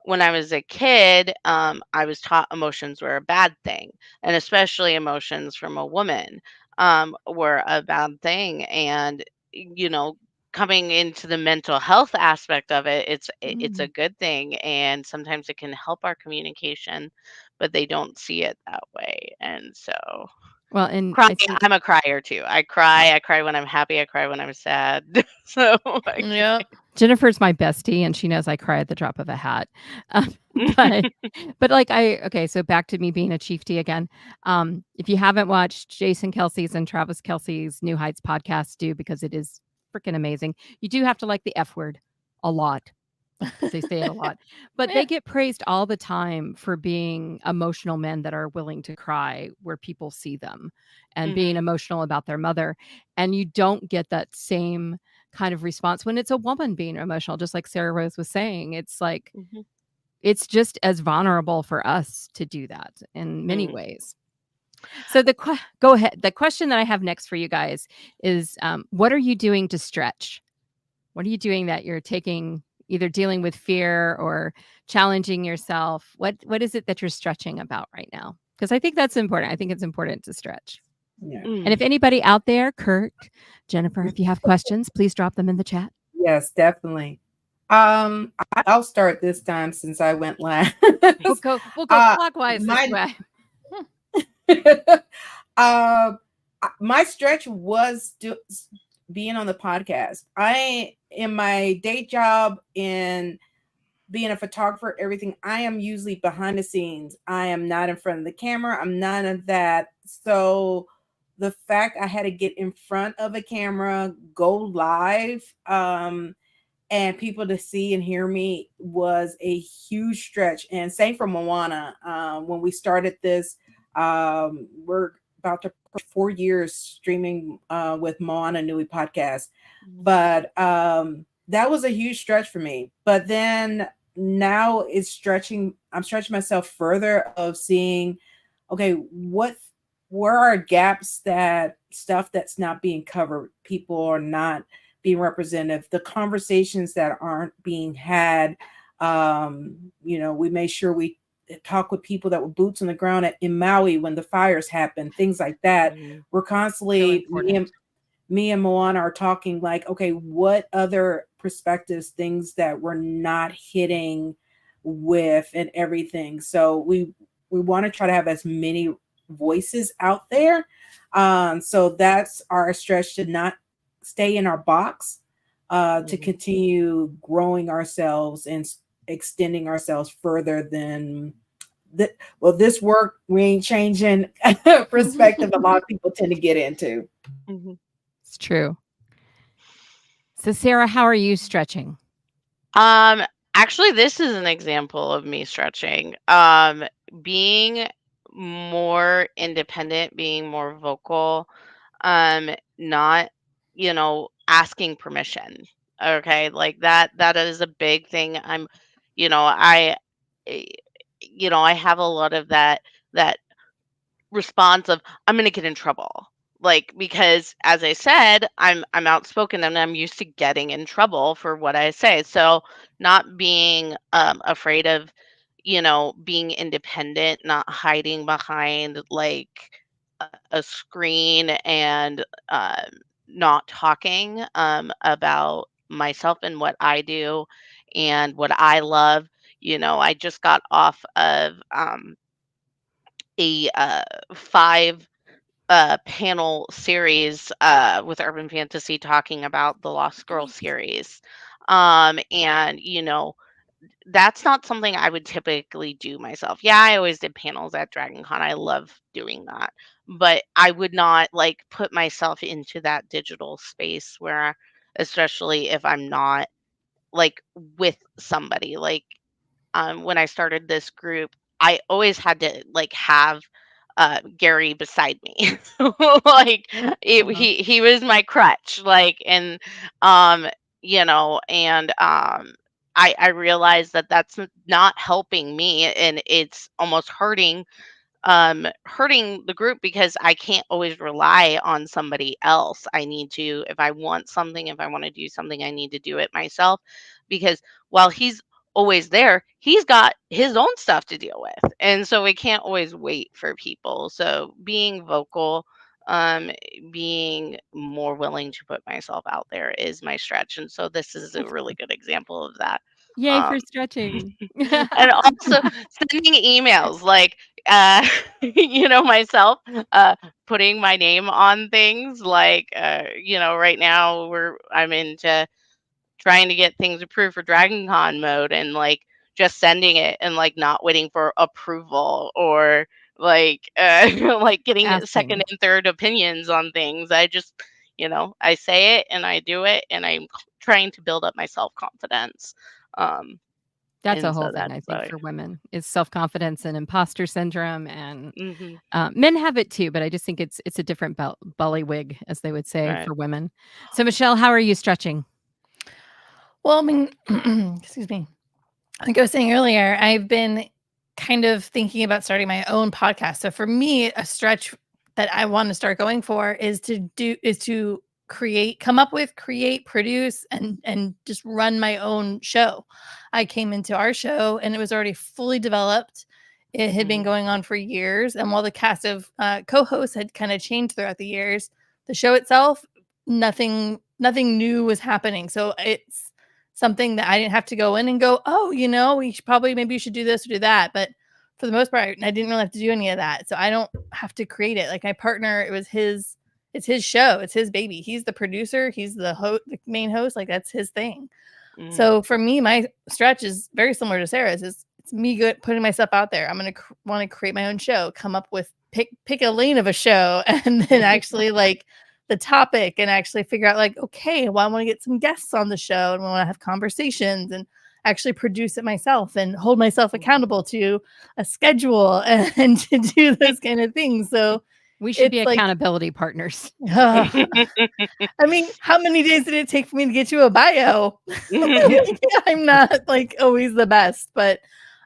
when I was a kid, I was taught emotions were a bad thing, and especially emotions from a woman were a bad thing. And coming into the mental health aspect of it, it's a good thing, and sometimes it can help our communication, but they don't see it that way. And so, well, and I'm a crier too. I cry when I'm happy. I cry when I'm sad. So yeah. Jennifer's my bestie, and she knows I cry at the drop of a hat. But like so back to me being a chiefty again. If you haven't watched Jason Kelsey's and Travis Kelsey's New Heights podcast, do, because it is freaking amazing. You do have to like the F word a lot. because they say it a lot. But they get praised all the time for being emotional men that are willing to cry where people see them and being emotional about their mother. And you don't get that same kind of response when it's a woman being emotional, just like Sarah Rose was saying. It's like, it's just as vulnerable for us to do that in many ways. So go ahead. The question that I have next for you guys is, what are you doing to stretch? What are you doing that you're taking, either dealing with fear or challenging yourself? What is it that you're stretching about right now? Because I think that's important. I think it's important to stretch. Yeah. And if anybody out there, Kurt, Jennifer, if you have questions, please drop them in the chat. Yes, definitely. I'll start this time since I went last. We'll go clockwise this way. My stretch was being on the podcast. I, in my day job, in being a photographer, everything, I am usually behind the scenes. I am not in front of the camera. I'm none of that. So the fact I had to get in front of a camera, go live, and people to see and hear me was a huge stretch. And same for Moana. When we started this, we're about to 4 years streaming with Moana Nui podcast. But that was a huge stretch for me. But then now I'm stretching myself further of seeing, okay, where are gaps, that stuff that's not being covered, people are not being representative, the conversations that aren't being had. We made sure we talk with people that were boots on the ground in Maui when the fires happened, things like that. We're constantly, me and Moana are talking like, okay, what other perspectives, things that we're not hitting with and everything. So we want to try to have as many voices out there. So that's our stretch, to not stay in our box, to continue growing ourselves and extending ourselves further than this work, we ain't changing perspective. A lot of people tend to get into. It's true. So Sarah, how are you stretching? Actually, this is an example of me stretching. Being more independent, being more vocal, not, asking permission. Okay, like that is a big thing. I have a lot of that response of, I'm going to get in trouble. Like, because as I said, I'm outspoken and I'm used to getting in trouble for what I say. So not being afraid of, being independent, not hiding behind like a screen, and not talking about myself and what I do and what I love. I just got off of a 5 panel series with Urban Fantasy talking about the Lost Girl series. And that's not something I would typically do myself. Yeah, I always did panels at DragonCon. I love doing that. But I would not like put myself into that digital space where, especially if I'm not like with somebody. Like when I started this group, I always had to like have Gary beside me. Like he was my crutch. Like, and I realized that that's not helping me, and it's almost hurting the group, because I can't always rely on somebody else. I need to, if I want something, if I want to do something, I need to do it myself, because while he's always there, he's got his own stuff to deal with, and so we can't always wait for people. So being vocal, being more willing to put myself out there is my stretch, and so this is a really good example of that. Yay for stretching. And also sending emails, like myself putting my name on things, like right now I'm into trying to get things approved for DragonCon mode, and like just sending it and like not waiting for approval, or like like getting second and third opinions on things. I just I say it and I do it, and I'm trying to build up my self-confidence. That's a And whole so thing, I that's think, like for women is self-confidence and imposter syndrome, and mhm, men have it too, but I just think it's a different bullywig, as they would say, right. for women. So, Michelle, how are you stretching? Well, I mean, excuse me. Like I was saying earlier, I've been kind of thinking about starting my own podcast. So for me, a stretch that I want to start going for is to come up with, create, produce, and just run my own show. I came into our show and it was already fully developed. It had been Mhm, going on for years, and while the cast of co-hosts had kind of changed throughout the years, the show itself, nothing new was happening. So it's something that I didn't have to go in and go, oh, maybe you should do this or do that. But for the most part, I didn't really have to do any of that. So I don't have to create it. Like my partner, it's his show. It's his baby. He's the producer. He's the main host. Like that's his thing. mhm, So for me, my stretch is very similar to Sarah's. It's me putting myself out there. I'm going to want to create my own show, come up with, pick a lane of a show, and then actually like the topic, and actually figure out like, okay, well, I want to get some guests on the show and we want to have conversations, and actually produce it myself and hold myself accountable to a schedule and to do those kind of things. So We should be it's like, accountability partners. I mean, how many days did it take for me to get you a bio? I'm not like always the best, but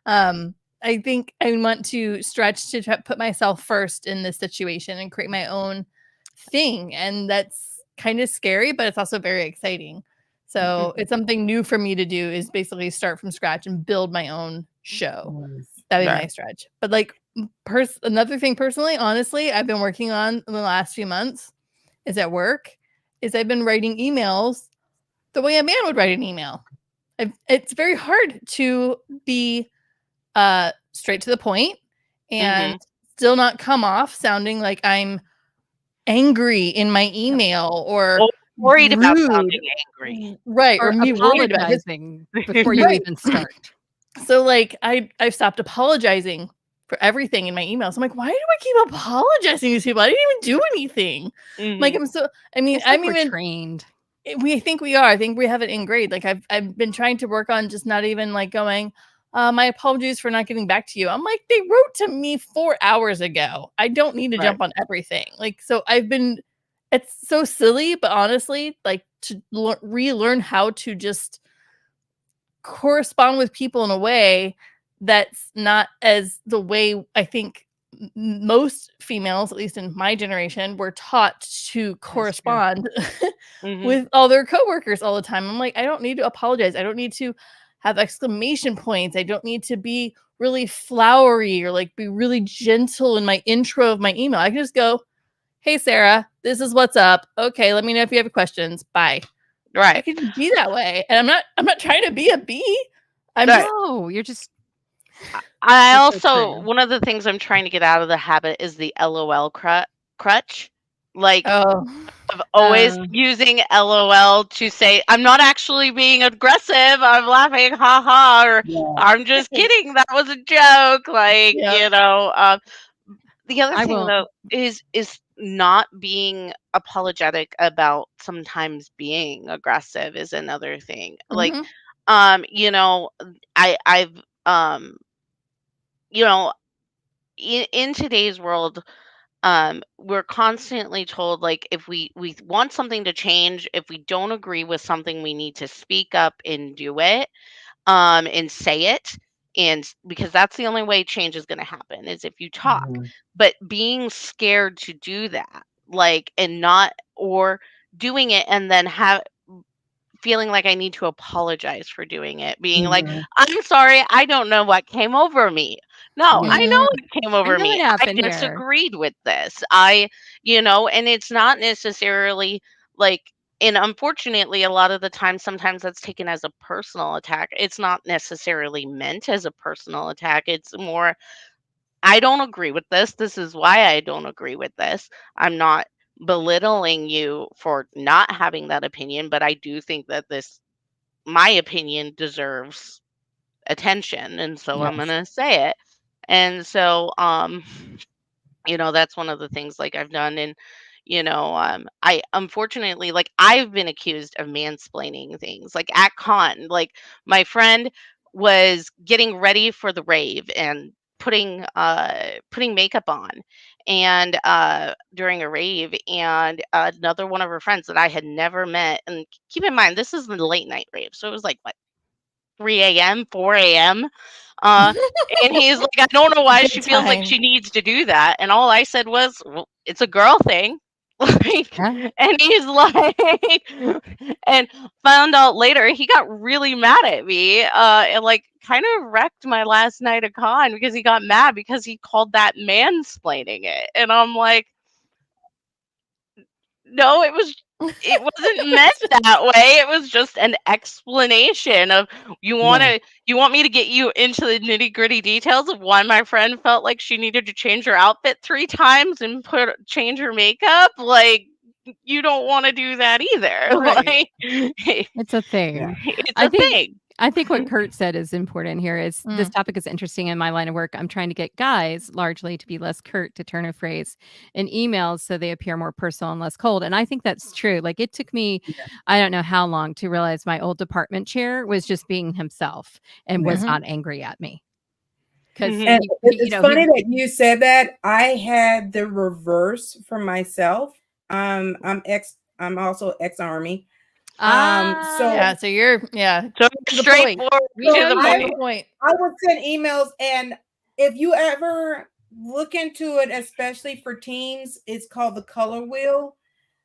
I think I want to stretch to put myself first in this situation and create my own thing. And that's kind of scary, but it's also very exciting. So it's something new for me to do, is basically start from scratch and build my own show. That'd be my Right. stretch. But like another thing personally, honestly, I've been working on in the last few months is at work, is I've been writing emails the way a man would write an email. It's very hard to be straight to the point and Mhm. still not come off sounding like I'm angry in my email or Or worried about rude. sounding angry. Right. Or Or me worried about his. apologizing before you Right. even start. So like I've stopped apologizing for everything in my emails. I'm like, why do I keep apologizing to these people? I didn't even do anything. Like Mhm. It's like we're trained. We think we are. I think we have it ingrained. Like I've been trying to work on just not even like going, my apologies for not getting back to you. I'm like, they wrote to me 4 hours ago. I don't need to Right. jump on everything. Like, so it's so silly, but honestly, like to relearn how to just correspond with people in a way that's not as the way I think most females, at least in my generation, were taught to correspond Mhm. with all their coworkers all the time. I'm like, I don't need to apologize. I don't need to have exclamation points. I don't need to be really flowery or like be really gentle in my intro of my email. I can just go, hey, Sarah, this is what's up. Okay, let me know if you have questions. Bye. I Right. can just be that way. And I'm not trying to be a bee. I'm Right. just No, you're just I You're so also true. one of the things I'm trying to get out of the habit is the LOL crutch. Like oh of always Uh, using LOL to say I'm not actually being aggressive. I'm laughing, ha ha, or Yeah. I'm just kidding. That was a joke. Like yeah. the other I thing will though is not being apologetic about sometimes being aggressive is another thing. Like Mhm. you know, I've you know in today's world we're constantly told like if we want something to change, if we don't agree with something, we need to speak up and do it, and say it, and because that's the only way change is going to happen is if you talk. Mhm. But being scared to do that, like, and not, or doing it and then feeling like I need to apologize for doing it, being like, Mhm. I'm sorry, I don't know what came over me. No, I know Mhm. what came I over know me. what I happened here. disagreed with this. And it's not necessarily like, and unfortunately, a lot of the time, sometimes that's taken as a personal attack. It's not necessarily meant as a personal attack. It's more, I don't agree with this. This is why I don't agree with this. I'm not belittling you for not having that opinion, but I do think that my opinion deserves attention, and so I'm Yes. gonna say it. And so that's one of the things like I've done. And I unfortunately, like, I've been accused of mansplaining things, like at con. Like, my friend was getting ready for the rave and putting makeup on, and during a rave, and another one of her friends that I had never met, and keep in mind this is the late night rave, so it was like what, 3 a.m., 4 a.m. Uh, and he's like, I don't know why she feels like she needs to do that. And all I said was, well, it's a girl thing. Like, and he's like, and found out later he got really mad at me, and like kind of wrecked my last night of con because he got mad because he called that mansplaining it. And I'm like, no, it wasn't meant that way. It was just an explanation of you want me to get you into the nitty-gritty details of why my friend felt like she needed to change her outfit 3 times and change her makeup. Like, you don't want to do that either. Right. Like, it's a thing. Yeah. It's thing. I think what Kurt said is important here is this topic is interesting in my line of work. I'm trying to get guys largely to be less curt, to turn a phrase in emails so they appear more personal and less cold. And I think that's true. Like, it took me, I don't know how long to realize my old department chair was just being himself and was not angry at me. Because it's funny that you said that. I had the reverse for myself. I'm also ex-Army. So you're so straightforward to the point. I would send emails, and if you ever look into it, especially for teams, it's called the color wheel.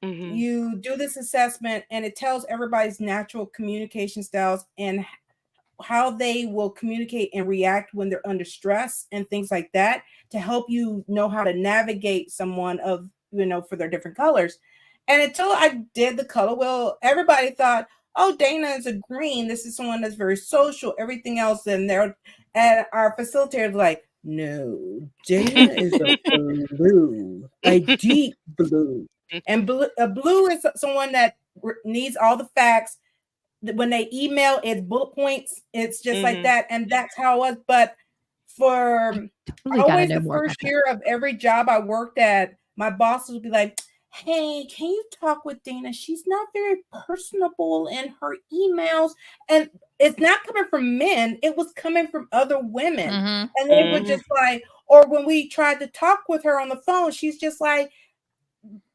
You do this assessment, and it tells everybody's natural communication styles and how they will communicate and react when they're under stress and things like that, to help you know how to navigate someone of, for their different colors. And until I did the color wheel, everybody thought, oh, Dana is a green. This is someone that's very social, everything else in there. And our facilitator was like, no, Dana is a blue, a deep blue. And blue is someone that needs all the facts. When they email, it's bullet points. It's just like that. And that's how it was. But for always the first year of every job I worked at, my bosses would be like, hey, can you talk with Dana? She's not very personable in her emails. And it's not coming from men. It was coming from other women. And they were just like, or when we tried to talk with her on the phone, she's just like,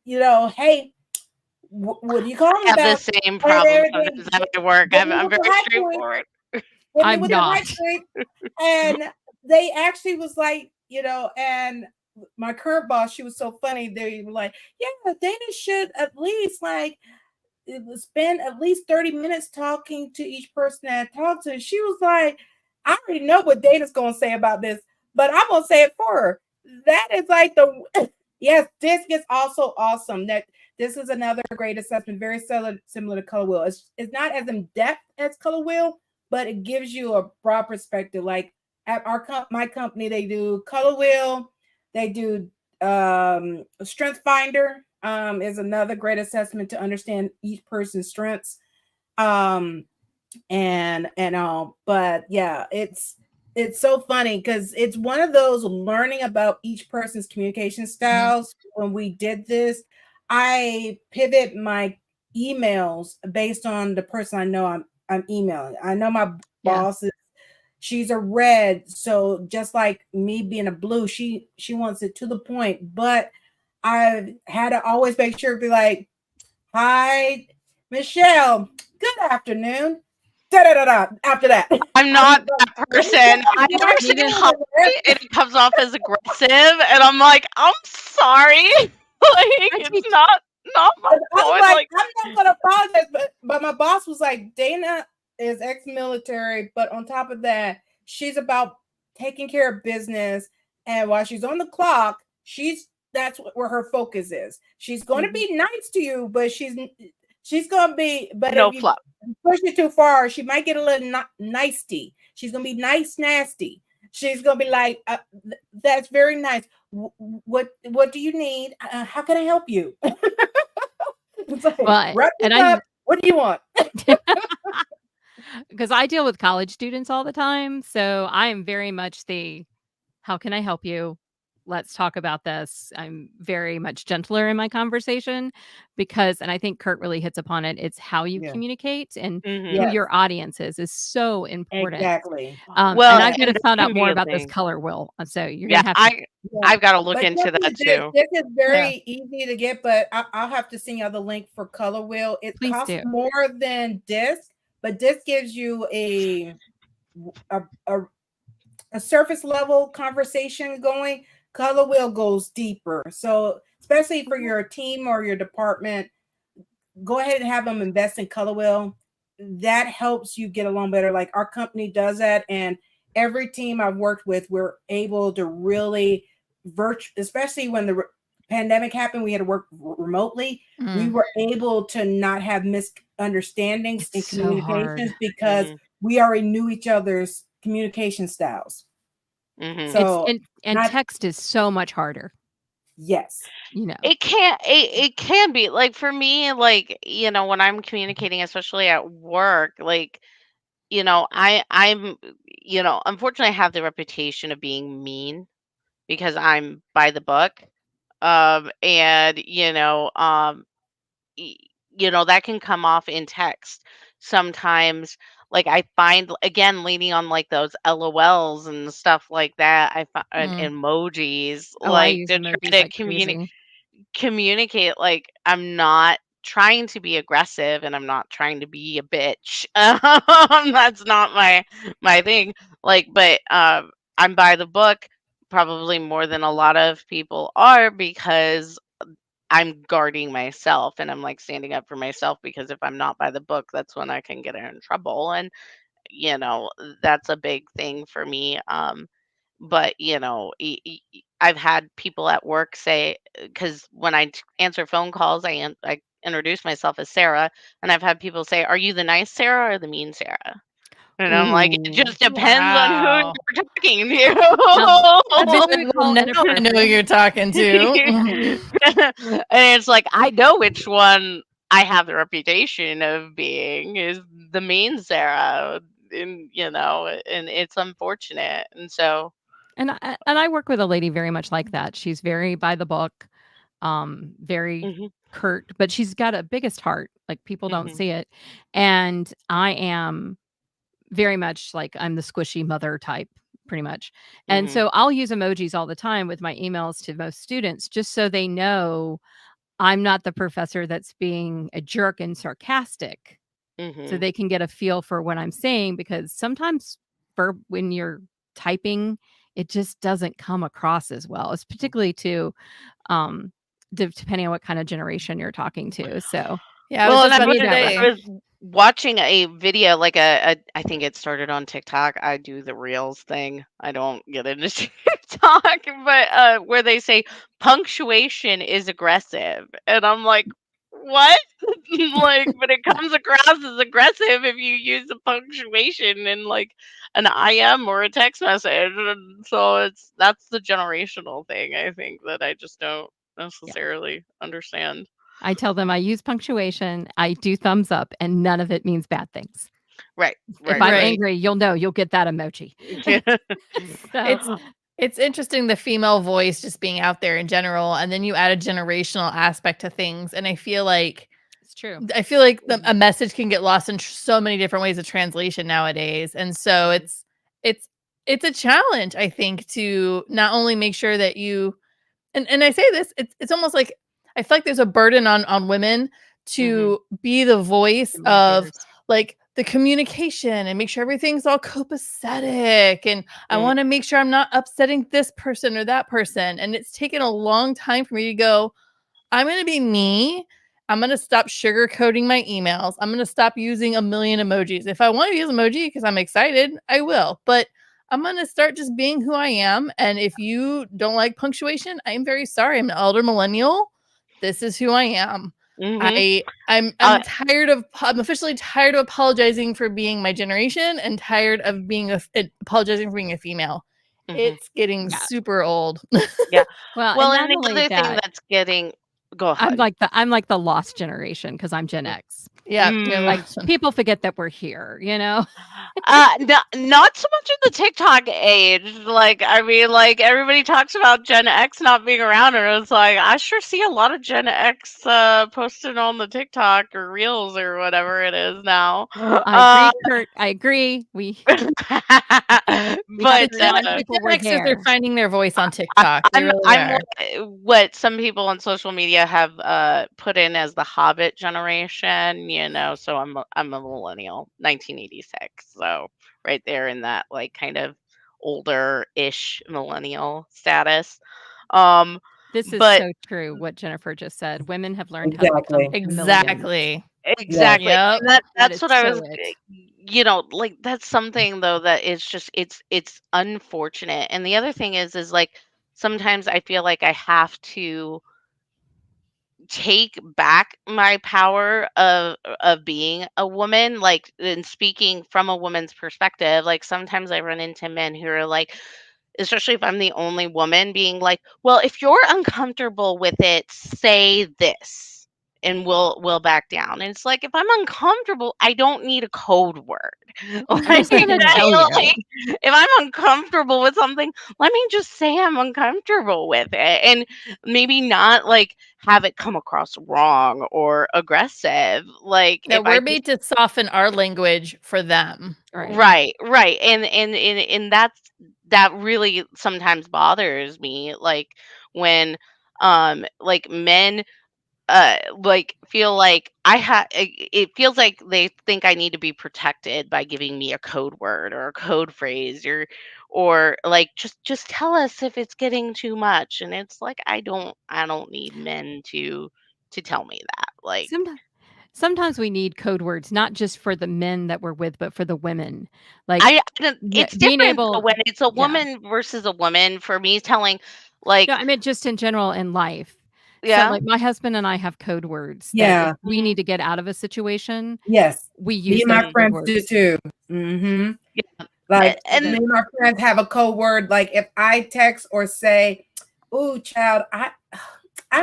hey, what do you call me? I have the same problem sometimes at work. I'm very straightforward. I'm not. And they actually was like, and my current boss, she was so funny. They were like, yeah, Dana should at least spend at least 30 minutes talking to each person that I talked to. She was like, I already know what Dana's going to say about this, but I'm going to say it for her. That is like yes, this is also awesome. That this is another great assessment, very similar to Color Wheel. It's not as in depth as Color Wheel, but it gives you a broad perspective. Like at my company, they do Color Wheel, they do Strength Finder. Is another great assessment to understand each person's strengths. But yeah, it's so funny because it's one of those learning about each person's communication styles. When we did this, I pivot my emails based on the person I know I'm emailing. I know my boss she's a red, so just like me being a blue, she wants it to the point. But I had to always make sure to be like, hi, Michelle, good afternoon. After that. I'm not that person. I never say hi and it comes off as aggressive, and I'm like, I'm sorry. It's not my fault. I'm not gonna apologize, but my boss was like, Dana is ex-military, but on top of that, she's about taking care of business, and while she's on the clock, that's where her focus is. She's going to be nice to you, but she's going to be, but no if flop. you push it too far, she might get a little nicey. She's going to be nice, nasty. She's going to be like, that's very nice. What do you need? How can I help you? It's like, what do you want? Because I deal with college students all the time. So I am very much how can I help you? let's talk about this. I'm very much gentler in my conversation because, and I think Kurt really hits upon it, it's how you communicate and who Yes, your audience is so important. exactly. And Well, I've got to and this find out can be more a about this thing. color wheel. So you're Yeah, going to have to. I've got to look But into that too. this is very easy to get, but I'll have to send you the link for color wheel. It Please costs do. more than disc, but disc gives you a surface level conversation going. Color wheel goes deeper. So especially for your team or your department, go ahead and have them invest in color wheel. That helps you get along better. Like our company does that, and every team I've worked with, we're able to really especially when the pandemic happened, we had to work remotely. We were able to not have misunderstandings in communications because we already knew each other's communication styles. So and text is so much harder. Yes. You know, it can be like for me, like, you know, when I'm communicating, especially at work, like, you know, I'm, you know, unfortunately I have the reputation of being mean because I'm by the book. And you know, that can come off in text sometimes. Like I find, again, leaning on like those LOLs and stuff like that, I find emojis, oh, I like use to emojis try to like crazy. communicate, like I'm not trying to be aggressive and I'm not trying to be a bitch. That's not my thing. Like, but I'm by the book probably more than a lot of people are because I'm guarding myself and I'm like standing up for myself, because if I'm not by the book, that's when I can get in trouble. And you know, that's a big thing for me. But you know, I've had people at work say, because when I answer phone calls, I introduce myself as Sarah, and I've had people say, "Are you the nice Sarah or the mean Sarah?" And I'm like, it just depends on who Wow. you're talking I'd be What like, we well, call now I know who you're talking to. to. And it's like I know which one I have the reputation of being is the mean Sarah, and you know, and it's unfortunate, and so. And I work with a lady very much like that. She's very by the book, very Mhm, curt, but she's got a biggest heart. Like people don't mhm, see it. And I am very much like I'm the squishy mother type, pretty much. And mhm, so I'll use emojis all the time with my emails to most students just so they know I'm not the professor that's being a jerk and sarcastic. So mhm, they can get a feel for what I'm saying, because sometimes when you're typing, it just doesn't come across as well. It's particularly to um depending on what kind of generation you're talking to. So Yeah, I was Well, and just for about me to that say. I was watching a video, like I think it started on TikTok. I do the Reels thing. I don't get into TikTok, but where they say punctuation is aggressive, and I'm like, what? Like, but it comes across as aggressive if you use the punctuation in like an IM or a text message. And so that's the generational thing, I think, that I just don't yeah. necessarily understand. I tell them I use punctuation, I do thumbs up, and none of it means bad things. Right, If right, I'm right. Right. angry, you'll get that emoji. So It's interesting, the female voice just being out there in general, and then you add a generational aspect to things, and I feel like it's true. a message can get lost in so many different ways of translation nowadays, and so it's it's a challenge, I think, to not only make sure that you, and I say this, it's almost like I feel like there's a burden on women Mhm, to be the voice of Communicators. like the communication and make sure everything's all copacetic, and I mm, want to make sure I'm not upsetting this person or that person, and it's taken a long time for me to go, I'm going to be me. I'm going to stop sugarcoating my emails. I'm going to stop using a million emojis. If I want to use emoji because I'm excited, I will. But I'm going to start just being who I am. And if you don't like punctuation, I'm very sorry. I'm an elder millennial. This is who I am. mhm. I'm tired of, I'm officially tired of apologizing for being my generation, and tired of being apologizing for being a female. Mhm, It's getting Yeah. super old. yeah. Well, and Well, and not the only other thing that, that's getting. Go I'm ahead. like the lost generation because I'm Gen X. Yeah, like people forget that we're here, Not so much in the TikTok age. Like, I mean, like everybody talks about Gen X not being around, and it's like I sure see a lot of Gen X posted on the TikTok or Reels or whatever it is now. I agree, Kurt. I agree. But the Gen Xers are finding their voice on TikTok. They really are. What some people on social media have put in as the Hobbit generation, so I'm a millennial, 1986, so right there in that like kind of older-ish millennial status. This is But so true what Jennifer just said. Women have learned how to become exactly. Exactly. Yep. And that's what I was, it. like that's something though that it's just it's unfortunate. And the other thing is like sometimes I feel like I have to take back my power of being a woman, like and speaking from a woman's perspective. Like sometimes I run into men who are like, especially if I'm the only woman, being like, well, if you're uncomfortable with it, say this and we'll back down. And it's like, if I'm uncomfortable, I don't need a code word. I'm just gonna tell you. Like, if I'm uncomfortable with something, let me just say I'm uncomfortable with it, and maybe not like have it come across wrong or aggressive. Like, No, if we're made to soften our language for them. Right. And that really sometimes bothers me, like when like men like feel like it feels like they think I need to be protected by giving me a code word or a code phrase, or like just tell us if it's getting too much. And it's like I don't need men to tell me that. Like Sometimes we need code words, not just for the men that we're with, but for the women. Like it's being different able when it's a woman versus a woman. For me, telling like no, I meant just in general in life. So, like my husband and I have code words that if we need to get out of a situation, we use me and my friends do too. Like me and my friends have a code word. Like if I text or say, "Ooh, child, I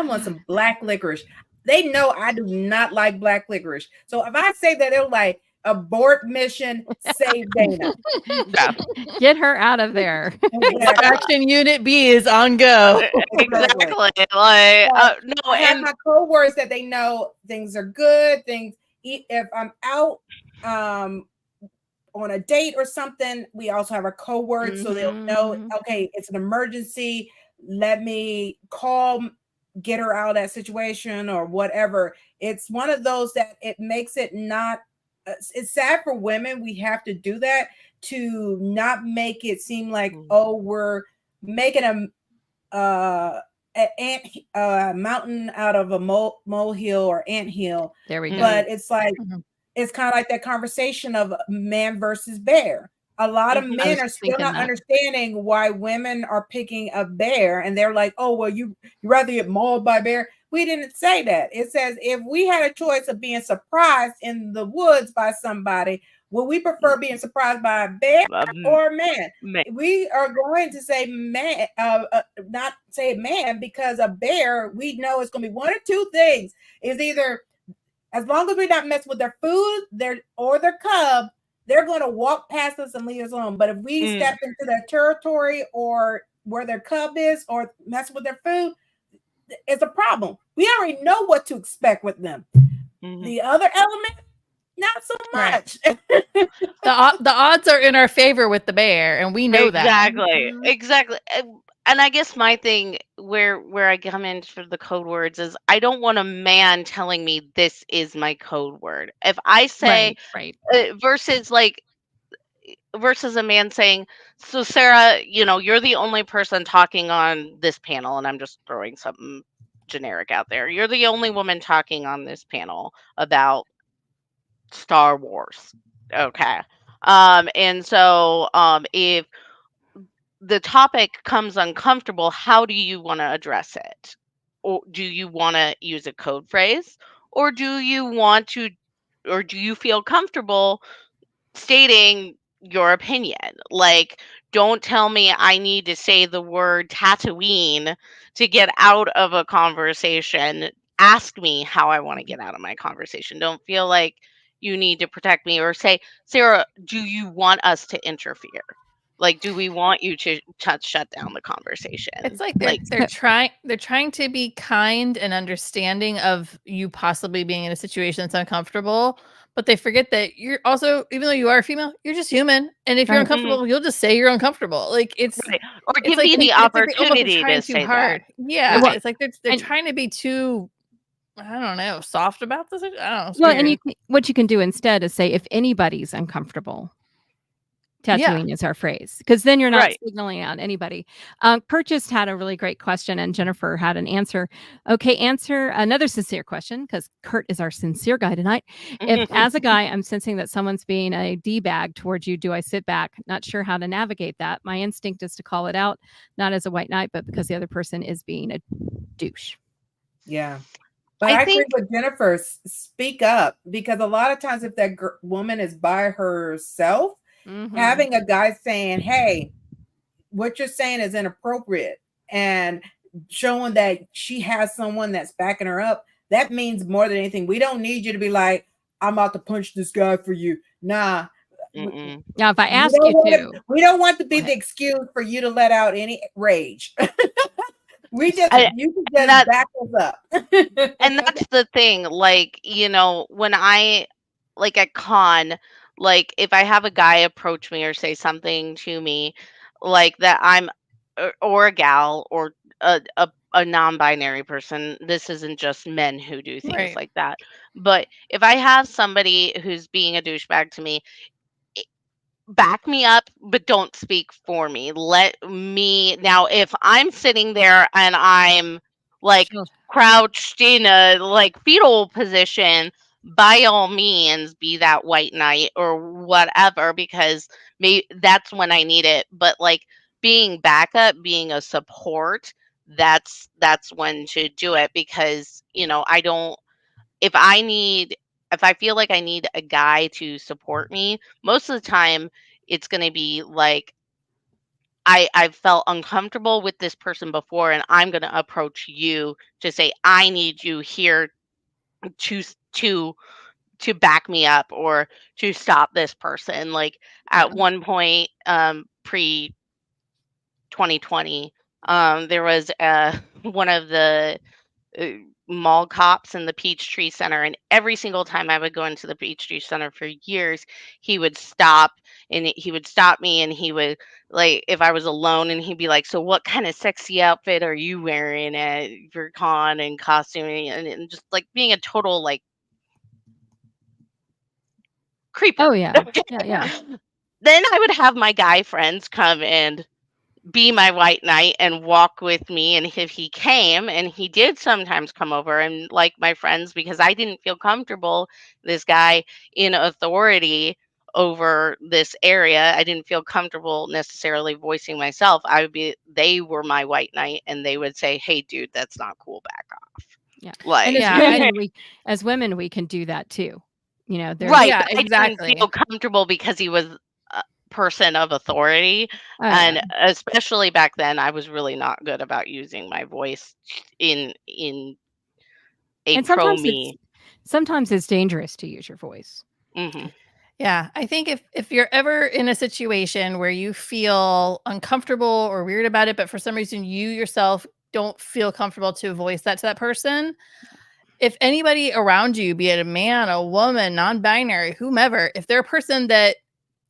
want some black licorice," they know I do not like black licorice. So if I say that, they're like, abort mission, save Dana. Get her out of there. Extraction Unit B is on go. Exactly. Like no, I have my code words that they know things are good. Things if I'm out on a date or something, we also have a code word so they'll know, okay, it's an emergency. Let me call, get her out of that situation or whatever. It's one of those that it makes it not, it's sad for women. We have to do that to not make it seem like, oh, we're making a mountain out of a molehill or anthill. There we go. But it's like, it's kind of like that conversation of man versus bear. A lot of men are still not understanding why women are picking a bear, and they're like, "Oh, well, you rather get mauled by a bear." We didn't say that. It says if we had a choice of being surprised in the woods by somebody, would we prefer being surprised by a bear or a man? We are going to say man, not say man, because a bear, we know it's going to be one or two things. It's either, as long as we're not messing with their food, or their cub, they're going to walk past us and leave us alone. But if we step into their territory or where their cub is or mess with their food, it's a problem. We already know what to expect with them. The other element, not so much. The odds are in our favor with the bear, and we know that. Exactly. And I guess my thing where I come in for the code words is I don't want a man telling me this is my code word. If I say versus a man saying, so Sarah, you're the only person talking on this panel, and I'm just throwing something generic out there. You're the only woman talking on this panel about Star Wars. Okay. And so if the topic comes uncomfortable, how do you want to address it? Or do you want to use a code phrase? Or do you feel comfortable stating your opinion? Like, don't tell me I need to say the word Tatooine to get out of a conversation. ask me how I want to get out of my conversation. Don't feel like you need to protect me, or say, Sarah, do you want us to interfere? Like, do we want you to shut down the conversation? It's like they're trying to be kind and understanding of you possibly being in a situation that's uncomfortable, but they forget that you're also, even though you are a female, you're just human. And if you're uncomfortable, you'll just say you're uncomfortable. Like it's right. Or it's give like me the opportunity trying to too say hard. that. Yeah, Right. it's like they're trying to be too, I don't know, soft about this. I don't know. It's Well, weird. and what you can do instead is say, if anybody's uncomfortable, tattooing is our phrase, because then you're not signaling out anybody. Kurt just had a really great question, and Jennifer had an answer. Okay, answer another sincere question, because Kurt is our sincere guy tonight. If, as a guy, I'm sensing that someone's being a D-bag towards you, do I sit back? Not sure how to navigate that. My instinct is to call it out, not as a white knight, but because the other person is being a douche. Yeah. But I agree with Jennifer. Speak up, because a lot of times if that woman is by herself, having a guy saying, hey, what you're saying is inappropriate, and showing that she has someone that's backing her up, that means more than anything. We don't need you to be like, I'm about to punch this guy for you. Nah. Now, if I ask you to, we don't want to be the excuse for you to let out any rage. You can just back us up. And that's the thing. Like, you know, when I, like at con, like if I have a guy approach me or say something to me like that, I'm, or a gal, or a non-binary person, this isn't just men who do things like that. But if I have somebody who's being a douchebag to me, back me up, but don't speak for me. Let me, now if I'm sitting there and I'm like crouched in a like fetal position, by all means be that white knight or whatever, because maybe that's when I need it. But like being backup, being a support, that's when to do it. Because, you know, I don't, if I feel like I need a guy to support me, most of the time it's going to be like, I've felt uncomfortable with this person before, and I'm going to approach you to say, I need you here to back me up, or to stop this person. Like at one point, pre 2020, there was one of the mall cops in the Peachtree Center, and every single time I would go into the Peachtree Center for years, he would stop, and he would stop me, and he would, like, if I was alone, and he'd be like, so what kind of sexy outfit are you wearing at your con and costuming, and just like being a total like creeper. Oh yeah. Yeah. Then I would have my guy friends come and be my white knight and walk with me. And if he came, and he did sometimes come over and like my friends, because I didn't feel comfortable, this guy in authority over this area, I didn't feel comfortable necessarily voicing myself. They were my white knight, and they would say, hey dude, that's not cool, back off. Yeah. Like, and as women we can do that too, you know. Right. I didn't feel comfortable because he was person of authority, and especially back then I was really not good about using my voice in a and pro me. Sometimes it's dangerous to use your voice. Yeah, I think if you're ever in a situation where you feel uncomfortable or weird about it, but for some reason you yourself don't feel comfortable to voice that to that person, if anybody around you, be it a man, a woman, non-binary, whomever, if they're a person that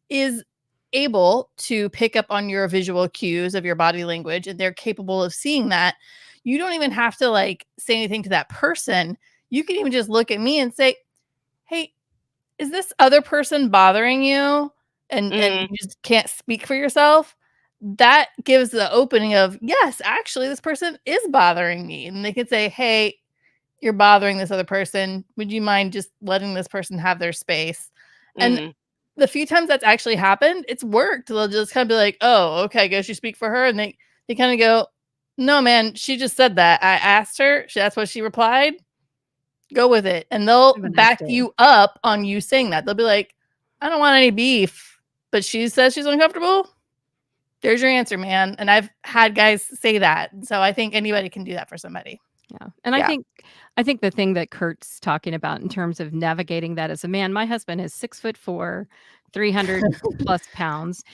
is able to pick up on your visual cues of your body language, and they're capable of seeing that, you don't even have to like say anything to that person. You can even just look at me and say, hey, is this other person bothering you? And you just can't speak for yourself. That gives the opening of, yes, actually this person is bothering me. And they can say, hey, you're bothering this other person. Would you mind just letting this person have their space? And the few times that's actually happened, it's worked. They'll just kind of be like, oh, okay, I guess you speak for her. And they kind of go, no, man, she just said that. I asked her. That's what she replied. Go with it. And they'll back you up on you saying that. They'll be like, I don't want any beef, but she says she's uncomfortable. There's your answer, man. And I've had guys say that. So I think anybody can do that for somebody. Yeah. And Yeah. I think the thing that Kurt's talking about in terms of navigating that as a man, my husband is 6'4", 300 plus pounds.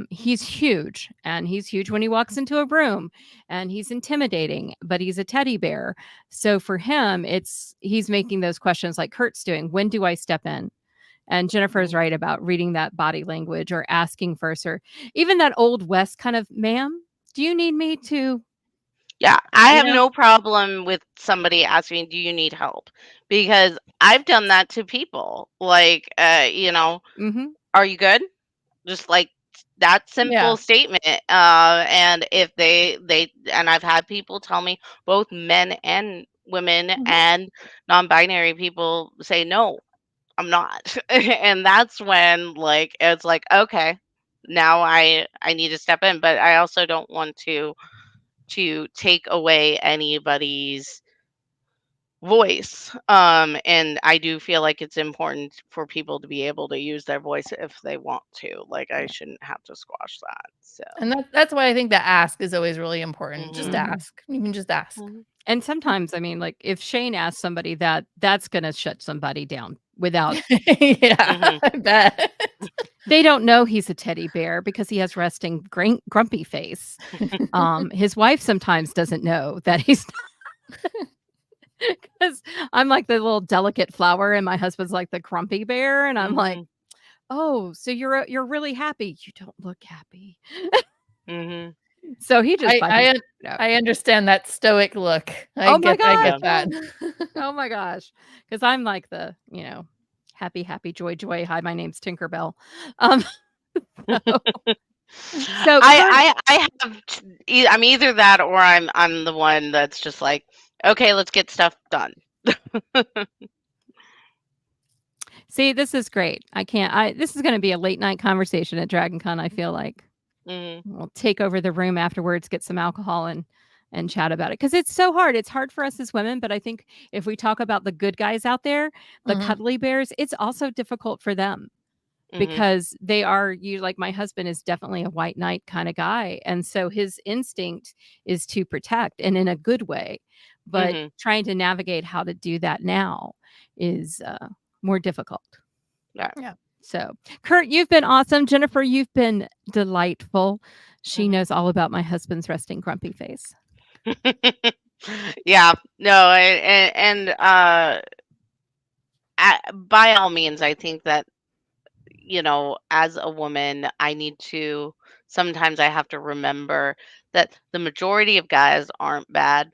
He's huge, and he's huge when he walks into a room, and he's intimidating, but he's a teddy bear. So for him, he's making those questions like Kurt's doing. When do I step in? And Jennifer's right about reading that body language or asking first, or even that old West kind of, ma'am, do you need me to, Yeah, I you have know? no problem with somebody asking, "Do you need help?" Because I've done that to people. Like, Mm-hmm. "Are you good?" Just like that Yeah. simple statement. And if and I've had people tell me, both men and women Mhm. and non-binary people say, "No, I'm not." And that's when like it's like, okay, now I need to step in, but I also don't want to take away anybody's voice. And I do feel like it's important for people to be able to use their voice if they want to. Like, I Yeah. shouldn't have to squash that. So And that's why I think the ask is always really important. Just mhm. ask. You can just ask. Mhm. And sometimes, I mean, like if Shane asks somebody that, that's going to shut somebody down without, Yeah, Mhm. I bet. they don't know he's a teddy bear because he has resting grumpy face. His wife sometimes doesn't know that he's because I'm like the little delicate flower and my husband's like the grumpy bear. And I'm like, Mhm. oh, so you're really happy. You don't look happy. Mhm. So he just I by I un himself. I understand that stoic look. Oh my I gosh. get Yeah. that. Oh my gosh. Because I'm like the, happy, happy, joy, joy. Hi, my name's Tinkerbell. Um, so, so Kurt, I have I'm either that or I'm the one that's just like, okay, let's get stuff done. see, this is great. This is going to be a late night conversation at DragonCon. I feel like Mhm. we'll take over the room afterwards, get some alcohol and chat about it. Cause it's so hard. It's hard for us as women, but I think if we talk about the good guys out there, the Mhm. cuddly bears, it's also difficult for them. Mhm. Because they are you like my husband is definitely a white knight kind of guy, and so his instinct is to protect and in a good way, but Mhm. trying to navigate how to do that now is more difficult. Yeah. Yeah. So Kurt, you've been awesome. Jennifer, you've been delightful. She Mhm. knows all about my husband's resting grumpy face. Yeah. No, and by all means, I think that, as a woman, I need to sometimes I have to remember that the majority of guys aren't bad.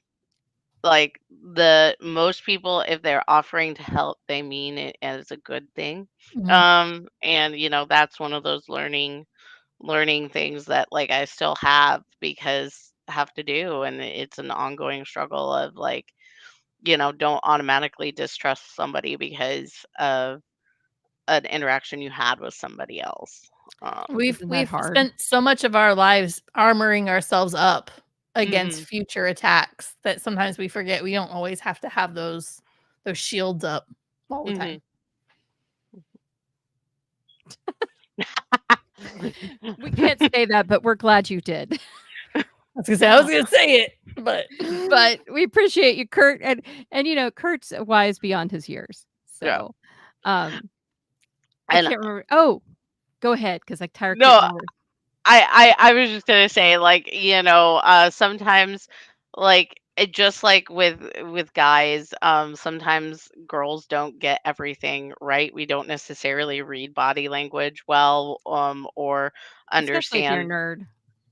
Like, the most people, if they're offering to help, they mean it as a good thing. Mhm. And that's one of those learning things that like I still have to do, and it's an ongoing struggle of like, don't automatically distrust somebody because of an interaction you had with somebody else. We've Isn't that we've hard? spent so much of our lives armoring ourselves up against Mhm. future attacks that sometimes we forget we don't always have to have those shields up all the Mhm. time. We can't say that, but we're glad you did. I was gonna say it, but But we appreciate you, Kurt, and Kurt's wise beyond his years. Yeah. So, um, I And can't remember. Oh, go ahead, because like Tyra couldn't no, remember. I was just gonna say, like, sometimes, like, just like with guys, sometimes girls don't get everything right. We don't necessarily read body language well, or Especially if you're a understand, nerd.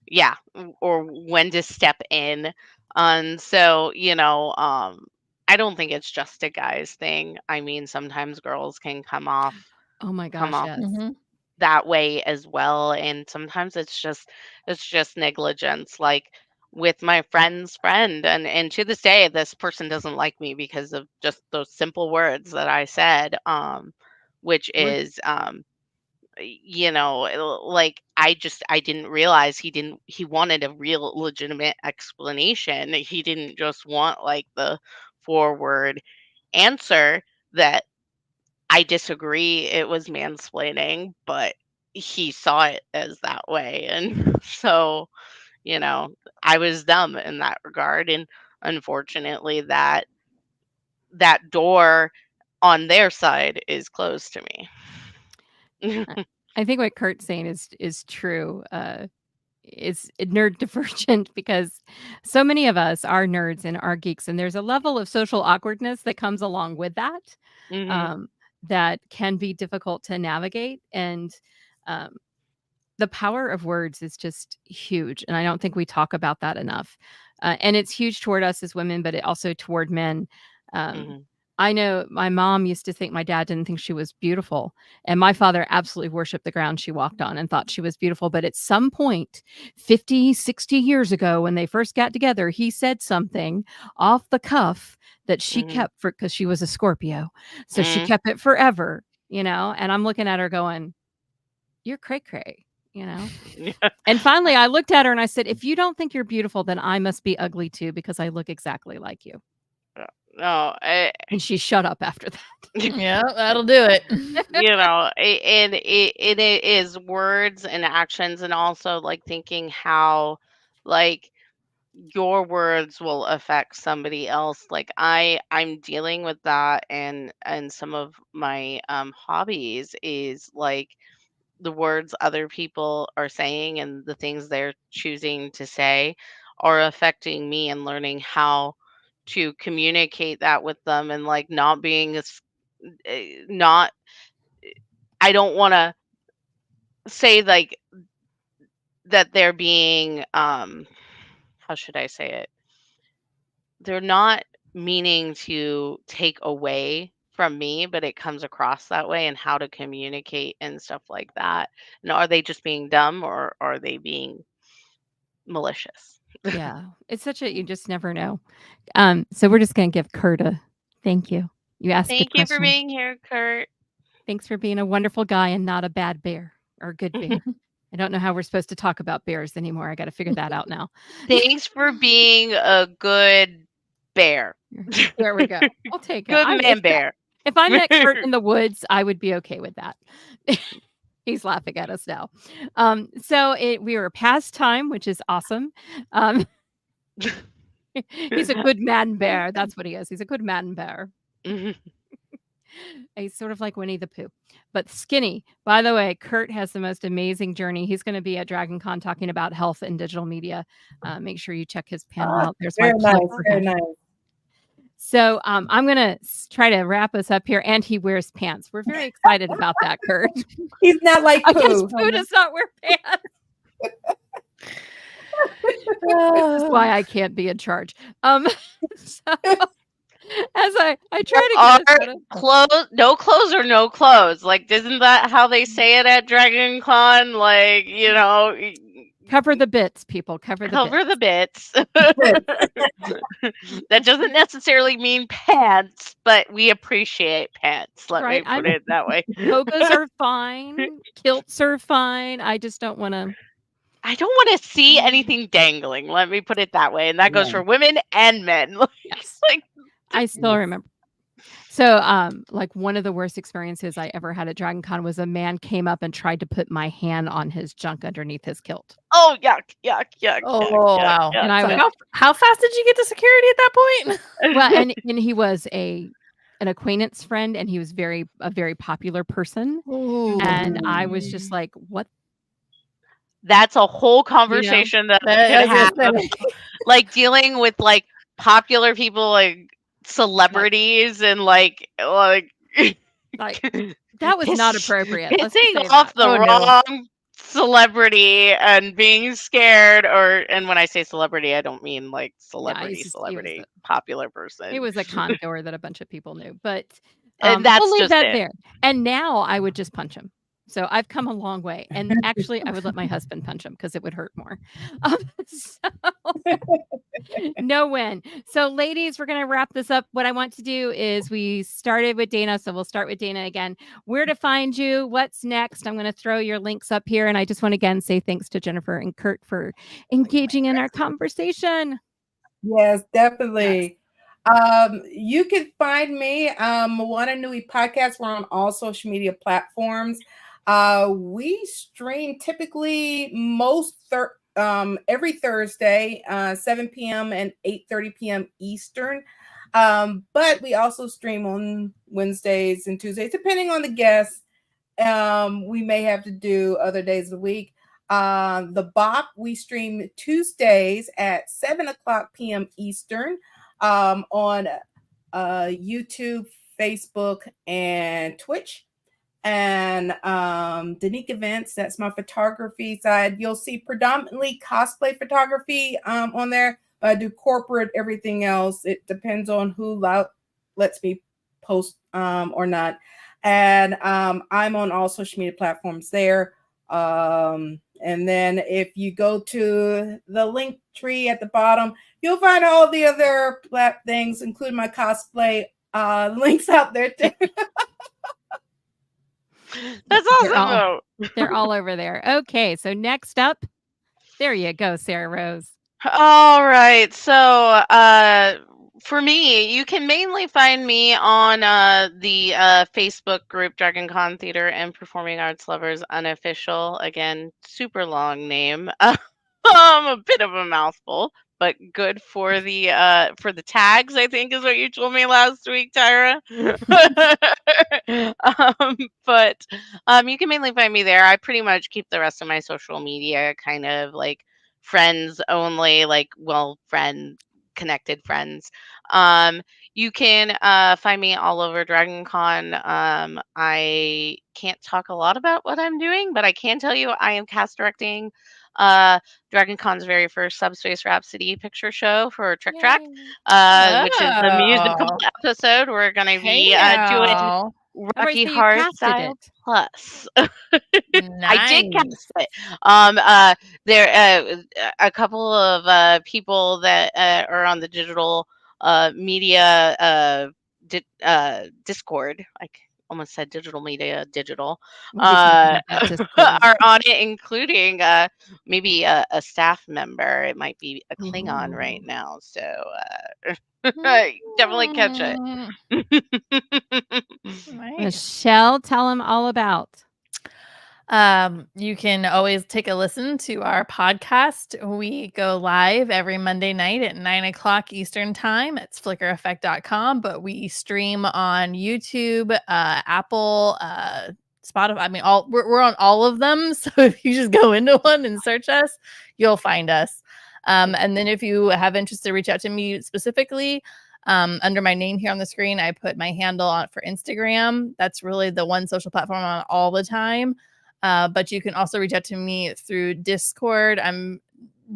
yeah, or when to step in. So, I don't think it's just a guy's thing. I mean, sometimes girls can Oh my come gosh, off yes. Mhm. that way as well, and sometimes it's just negligence, like with my friend's friend, and to this day this person doesn't like me because of just those simple words that I said, which We're is, like, I didn't realize he wanted a real legitimate explanation. He didn't just want like the forward answer that I disagree, it was mansplaining, but he saw it as that way, and so, you know, I was dumb in that regard, and unfortunately, that door on their side is closed to me. I think what Kurt's saying is true. Is nerd divergent because so many of us are nerds and are geeks, and there's a level of social awkwardness that comes along with that, that can be difficult to navigate. And the power of words is just huge, and I don't think we talk about that enough. And it's huge toward us as women, but it also toward men. I know my mom used to think my dad didn't think she was beautiful, and my father absolutely worshiped the ground she walked on and thought she was beautiful. But at some point, 50, 60 years ago, when they first got together, he said something off the cuff that she kept for, because she was a Scorpio. So she kept it forever, and I'm looking at her going, you're cray-cray, And finally I looked at her and I said, if you don't think you're beautiful, then I must be ugly too, because I look exactly like you. No, and she shut up after that. Yeah, that'll do it. And it is words and actions, and also like thinking how like your words will affect somebody else. Like I'm dealing with that, and some of my hobbies is like the words other people are saying and the things they're choosing to say are affecting me, and learning how to communicate that with them, and like not being not I don't want to say like that they're being how should I say it? They're not meaning to take away from me, but it comes across that way, and how to communicate and stuff like that. And are they just being dumb, or are they being malicious? Yeah, it's such a, you just never know. So we're just going to give Kurt a thank you. You asked good Thank you for questions. being here, Kurt. Thanks for being a wonderful guy and not a bad bear or a good bear. I don't know how we're supposed to talk about bears anymore. I got to figure that out now. Thanks for being a good bear. There we go. I'll take it. Good man bear. If I met Kurt in the woods, I would be okay with that. He's laughing at us now. So we were past time, which is awesome. He's a good man bear. That's what he is. He's a good man bear. He's sort of like Winnie the Pooh, but skinny. By the way, Kurt has the most amazing journey. He's going to be at DragonCon talking about health and digital media. Make sure you check his panel out. There's very nice, very nice. So I'm going to try to wrap us up here. And he wears pants. We're very excited about that, Kurt. He's not like Pooh. Pooh does not wear pants. This is why I can't be in charge. So as I try to get clothes, no clothes or no clothes. Like, isn't that how they say it at DragonCon? Like, cover the bits, people. Cover the bits. That doesn't necessarily mean pants, but we appreciate pants. Let me put it that way. Togas are fine. Kilts are fine. I just don't want to. I don't want to see anything dangling. Let me put it that way. And that goes for women and men. Yes. I still remember. So, like one of the worst experiences I ever had at DragonCon was a man came up and tried to put my hand on his junk underneath his kilt. Oh, yuck. Oh, wow. Yuck. And I was, how fast did you get to security at that point? Well, and he was an acquaintance friend, and he was a very popular person. Ooh. And I was just like, what? That's a whole conversation that I could have. Like dealing with like popular people, like celebrities, and like that was not appropriate. Pissing off the wrong celebrity and being scared, and when I say celebrity, I don't mean like celebrity, popular person. He was a connoisseur that a bunch of people knew, but and that's we'll leave just that it. there. And now I would just punch him. So I've come a long way. And actually, I would let my husband punch him because it would hurt more. No win. So ladies, we're going to wrap this up. What I want to do is we started with Dana. So we'll start with Dana again. Where to find you? What's next? I'm going to throw your links up here. And I just want to again say thanks to Jennifer and Kurt for engaging in our conversation. Yes, definitely. You can find me, Moana Nui Podcast. We're on all social media platforms. We stream typically most every Thursday, 7 p.m. and 8:30 p.m. Eastern. But we also stream on Wednesdays and Tuesdays, depending on the guests. We may have to do other days of the week. The BOP, we stream Tuesdays at 7 o'clock p.m. Eastern on YouTube, Facebook, and Twitch. And Danique Events, that's my photography side. You'll see predominantly cosplay photography on there. I do corporate, everything else. It depends on who lets me post or not. And I'm on all social media platforms there. And then if you go to the link tree at the bottom, you'll find all the other things, including my cosplay links out there too. That's awesome. They're all over there. Okay, so next up, there you go, Sarah Rose. All right. So, for me, you can mainly find me on the Facebook group DragonCon Theater and Performing Arts Lovers Unofficial. Again, super long name. A bit of a mouthful, but good for the tags, I think is what you told me last week, Tyra. But you can mainly find me there. I pretty much keep the rest of my social media kind of like friends only, like connected friends. You can find me all over DragonCon. I can't talk a lot about what I'm doing, but I can tell you I am cast directing DragonCon's very first Subspace Rhapsody picture show for Trick Track, which is the musical episode. We're going to be doing Rocky Horror Style Plus. I did cast it. There a couple of people that are on the digital media Discord. Almost said digital media digital are on it, including maybe a staff member. It might be a Klingon right now, so definitely catch it. Nice. Michelle, tell them all about. You can always take a listen to our podcast. We go live every Monday night at 9 o'clock Eastern time. It's flickereffect.com, but we stream on YouTube, Apple, Spotify. I mean, we're on all of them. So if you just go into one and search us, you'll find us. And then if you have interest to reach out to me specifically, under my name here on the screen, I put my handle on for Instagram. That's really the one social platform I'm on all the time. But you can also reach out to me through Discord. I'm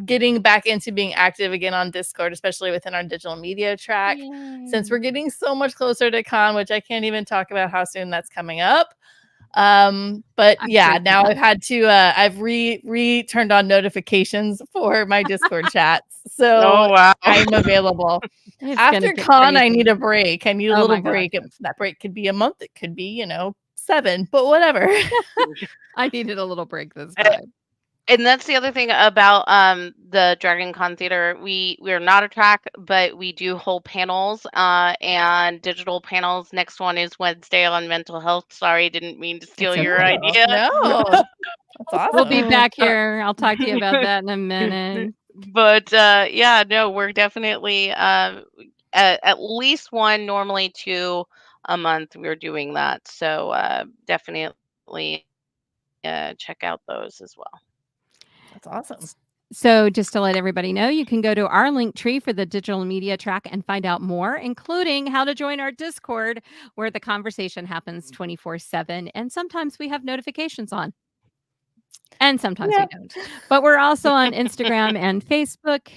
getting back into being active again on Discord, especially within our digital media track. Yay. Since we're getting so much closer to con, which I can't even talk about how soon that's coming up. But yeah, now I've had to, I've turned on notifications for my Discord chats. So I'm available. After con, I need a break. I need a little break. That break could be a month. It could be, 7, but whatever. I needed a little break this time. And that's the other thing about the DragonCon Theater. We're not a track, but we do hold panels and digital panels. Next one is Wednesday on mental health. Sorry, didn't mean to steal your idea. No, that's awesome. We'll be back here. I'll talk to you about that in a minute. But yeah, no, we're definitely at least one, normally 2 a month. We're doing that. So definitely check out those as well. That's awesome. So just to let everybody know, you can go to our link tree for the digital media track and find out more, including how to join our Discord, where the conversation happens 24/7. And sometimes we have notifications on. And sometimes we don't. But we're also on Instagram and Facebook.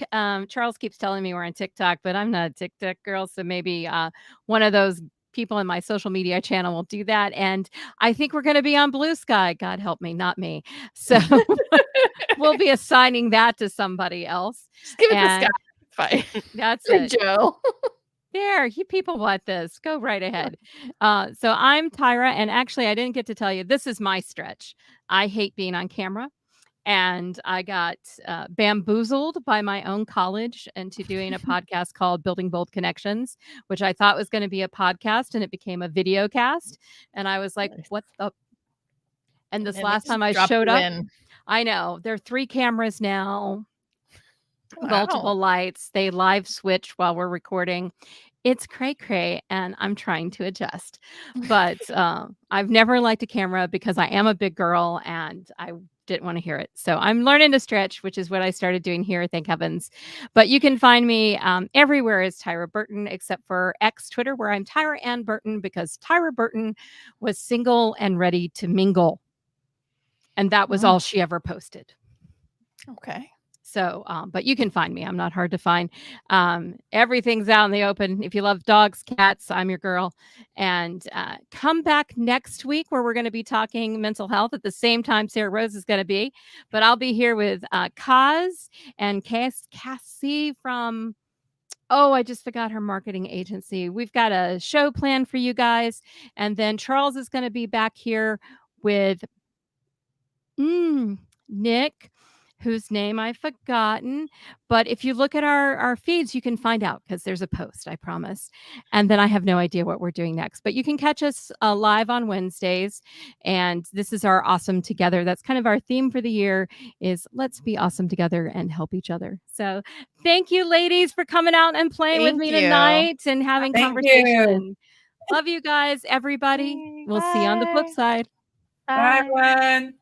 Charles keeps telling me we're on TikTok, but I'm not a TikTok girl. So maybe one of those people in my social media channel will do that. And I think we're going to be on Blue Sky. God help me, not me. So we'll be assigning that to somebody else. Just give it the Sky. Fine. That's it. Joe. There, you people want this. Go right ahead. So I'm Tyra, and actually, I didn't get to tell you, this is my stretch. I hate being on camera, and I got bamboozled by my own college into doing a podcast called Building Bold Connections, which I thought was going to be a podcast, and it became a video cast. And I was like, what the? And this last time I showed up, I know there are 3 cameras now, multiple lights. They live switch while we're recording. It's cray-cray, and I'm trying to adjust. But I've never liked a camera because I am a big girl, and I didn't want to hear it. So I'm learning to stretch, which is what I started doing here, thank heavens. But you can find me everywhere as Tyra Burton, except for X Twitter, where I'm Tyra Ann Burton, because Tyra Burton was single and ready to mingle. And that was all she ever posted. Okay. So, but you can find me. I'm not hard to find. Everything's out in the open. If you love dogs, cats, I'm your girl. And come back next week where we're going to be talking mental health at the same time Sarah Rose is going to be. But I'll be here with Kaz and Cassie from, I just forgot her marketing agency. We've got a show planned for you guys. And then Charles is going to be back here with Nick, whose name I've forgotten. But if you look at our feeds, you can find out because there's a post, I promise. And then I have no idea what we're doing next. But you can catch us live on Wednesdays. And this is our Awesome Together. That's kind of our theme for the year is let's be awesome together and help each other. So thank you, ladies, for coming out and playing with me tonight and having conversation. Love you guys, everybody. We'll see you on the flip side. Bye, everyone.